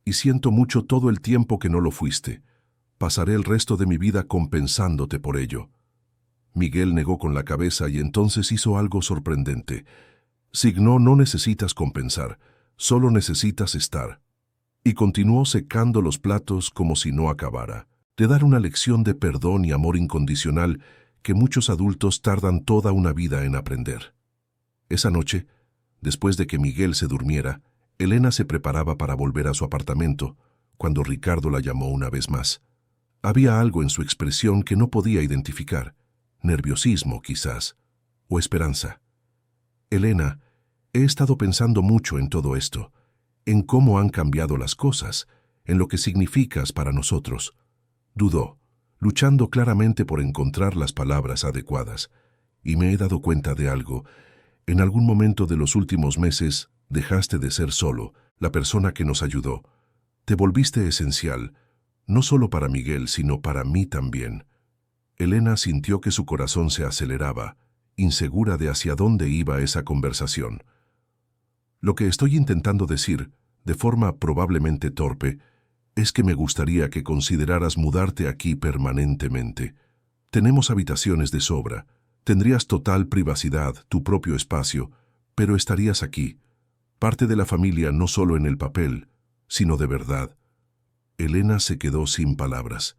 y siento mucho todo el tiempo que no lo fuiste. Pasaré el resto de mi vida compensándote por ello. Miguel negó con la cabeza y entonces hizo algo sorprendente. Signó: no necesitas compensar, solo necesitas estar. Y continuó secando los platos como si no acabara, de dar una lección de perdón y amor incondicional que muchos adultos tardan toda una vida en aprender. Esa noche, después de que Miguel se durmiera, Elena se preparaba para volver a su apartamento, cuando Ricardo la llamó una vez más. Había algo en su expresión que no podía identificar, nerviosismo quizás, o esperanza. Elena, he estado pensando mucho en todo esto, en cómo han cambiado las cosas, en lo que significas para nosotros. Dudó, luchando claramente por encontrar las palabras adecuadas, y me he dado cuenta de algo. En algún momento de los últimos meses dejaste de ser solo la persona que nos ayudó. Te volviste esencial, no solo para Miguel, sino para mí también. Elena sintió que su corazón se aceleraba, insegura de hacia dónde iba esa conversación. Lo que estoy intentando decir, de forma probablemente torpe, es que me gustaría que consideraras mudarte aquí permanentemente. Tenemos habitaciones de sobra, tendrías total privacidad, tu propio espacio, pero estarías aquí, parte de la familia no solo en el papel, sino de verdad. Elena se quedó sin palabras.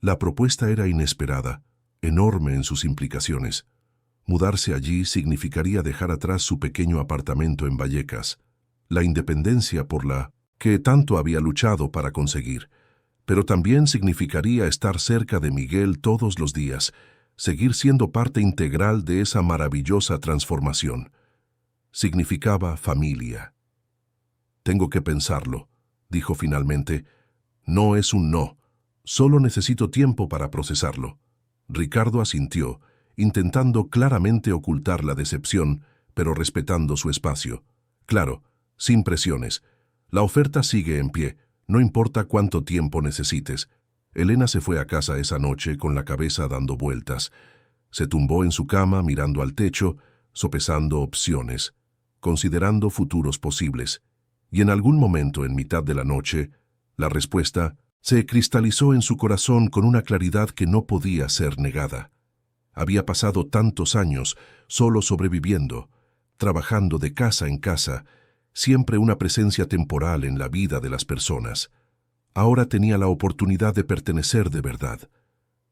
La propuesta era inesperada, enorme en sus implicaciones. Mudarse allí significaría dejar atrás su pequeño apartamento en Vallecas, la independencia por la que tanto había luchado para conseguir, pero también significaría estar cerca de Miguel todos los días, seguir siendo parte integral de esa maravillosa transformación. Significaba familia. Tengo que pensarlo, dijo finalmente. No es un no, solo necesito tiempo para procesarlo. Ricardo asintió, intentando claramente ocultar la decepción, pero respetando su espacio. Claro, sin presiones. La oferta sigue en pie, no importa cuánto tiempo necesites. Elena se fue a casa esa noche con la cabeza dando vueltas. Se tumbó en su cama mirando al techo, sopesando opciones, considerando futuros posibles. Y en algún momento en mitad de la noche, la respuesta se cristalizó en su corazón con una claridad que no podía ser negada. Había pasado tantos años solo sobreviviendo, trabajando de casa en casa, siempre una presencia temporal en la vida de las personas. Ahora tenía la oportunidad de pertenecer de verdad,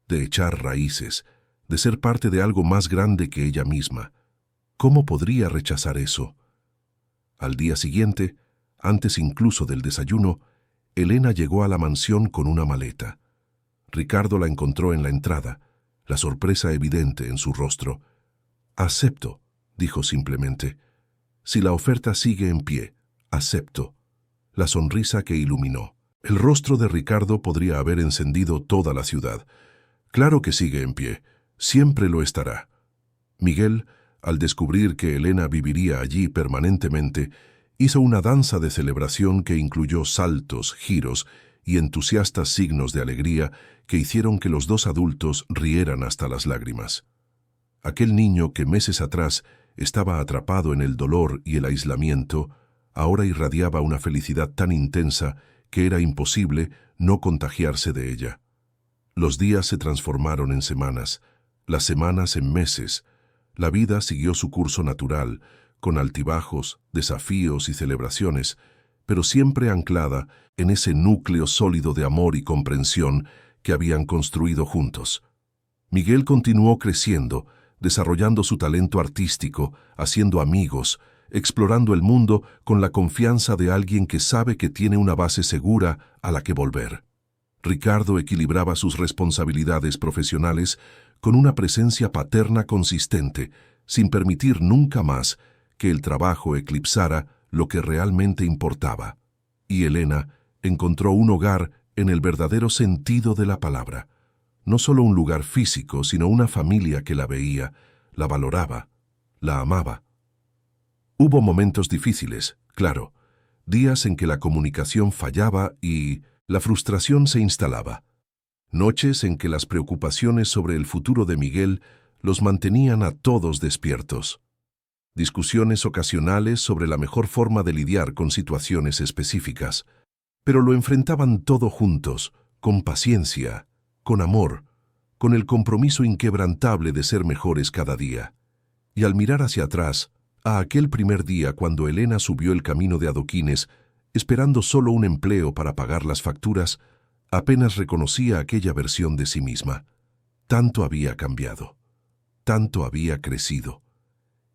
de echar raíces, de ser parte de algo más grande que ella misma. ¿Cómo podría rechazar eso? Al día siguiente, antes incluso del desayuno, Elena llegó a la mansión con una maleta. Ricardo la encontró en la entrada, la sorpresa evidente en su rostro. «Acepto», dijo simplemente. «Si la oferta sigue en pie, acepto». La sonrisa que iluminó. El rostro de Ricardo podría haber encendido toda la ciudad. «Claro que sigue en pie. Siempre lo estará». Miguel, al descubrir que Elena viviría allí permanentemente, hizo una danza de celebración que incluyó saltos, giros y entusiastas signos de alegría que hicieron que los dos adultos rieran hasta las lágrimas. Aquel niño que meses atrás estaba atrapado en el dolor y el aislamiento, ahora irradiaba una felicidad tan intensa que era imposible no contagiarse de ella. Los días se transformaron en semanas, las semanas en meses. La vida siguió su curso natural, con altibajos, desafíos y celebraciones, pero siempre anclada en ese núcleo sólido de amor y comprensión que habían construido juntos. Miguel continuó creciendo, desarrollando su talento artístico, haciendo amigos, explorando el mundo con la confianza de alguien que sabe que tiene una base segura a la que volver. Ricardo equilibraba sus responsabilidades profesionales con una presencia paterna consistente, sin permitir nunca más que el trabajo eclipsara lo que realmente importaba. Y Elena encontró un hogar en el verdadero sentido de la palabra. No solo un lugar físico, sino una familia que la veía, la valoraba, la amaba. Hubo momentos difíciles, claro, días en que la comunicación fallaba y la frustración se instalaba. Noches en que las preocupaciones sobre el futuro de Miguel los mantenían a todos despiertos. discusiones ocasionales sobre la mejor forma de lidiar con situaciones específicas, pero lo enfrentaban todo juntos, con paciencia, con amor, con el compromiso inquebrantable de ser mejores cada día. Y al mirar hacia atrás, a aquel primer día cuando Elena subió el camino de adoquines, esperando solo un empleo para pagar las facturas, apenas reconocía aquella versión de sí misma. Tanto había cambiado, tanto había crecido.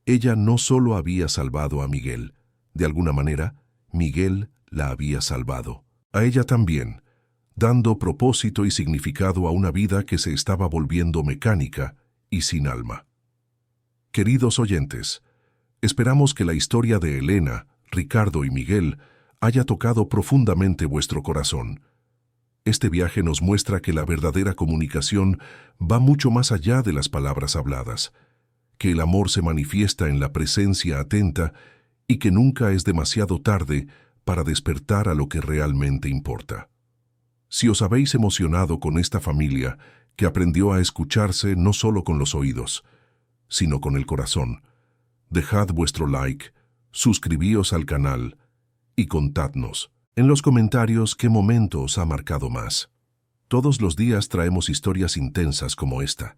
Ella no solo había salvado a Miguel, de alguna manera, Miguel la había salvado. A ella también, dando propósito y significado a una vida que se estaba volviendo mecánica y sin alma. Queridos oyentes, esperamos que la historia de Elena, Ricardo y Miguel haya tocado profundamente vuestro corazón. Este viaje nos muestra que la verdadera comunicación va mucho más allá de las palabras habladas, que el amor se manifiesta en la presencia atenta y que nunca es demasiado tarde para despertar a lo que realmente importa. Si os habéis emocionado con esta familia que aprendió a escucharse no solo con los oídos, sino con el corazón, dejad vuestro like, suscribíos al canal y contadnos en los comentarios qué momento os ha marcado más. Todos los días traemos historias intensas como esta,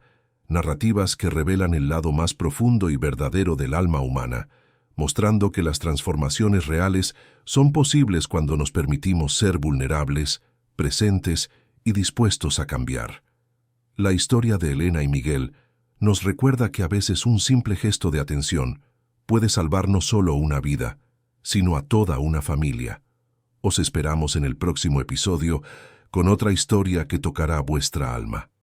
narrativas que revelan el lado más profundo y verdadero del alma humana, mostrando que las transformaciones reales son posibles cuando nos permitimos ser vulnerables, presentes y dispuestos a cambiar. La historia de Elena y Miguel nos recuerda que a veces un simple gesto de atención puede salvar no solo una vida, sino a toda una familia. Os esperamos en el próximo episodio con otra historia que tocará vuestra alma.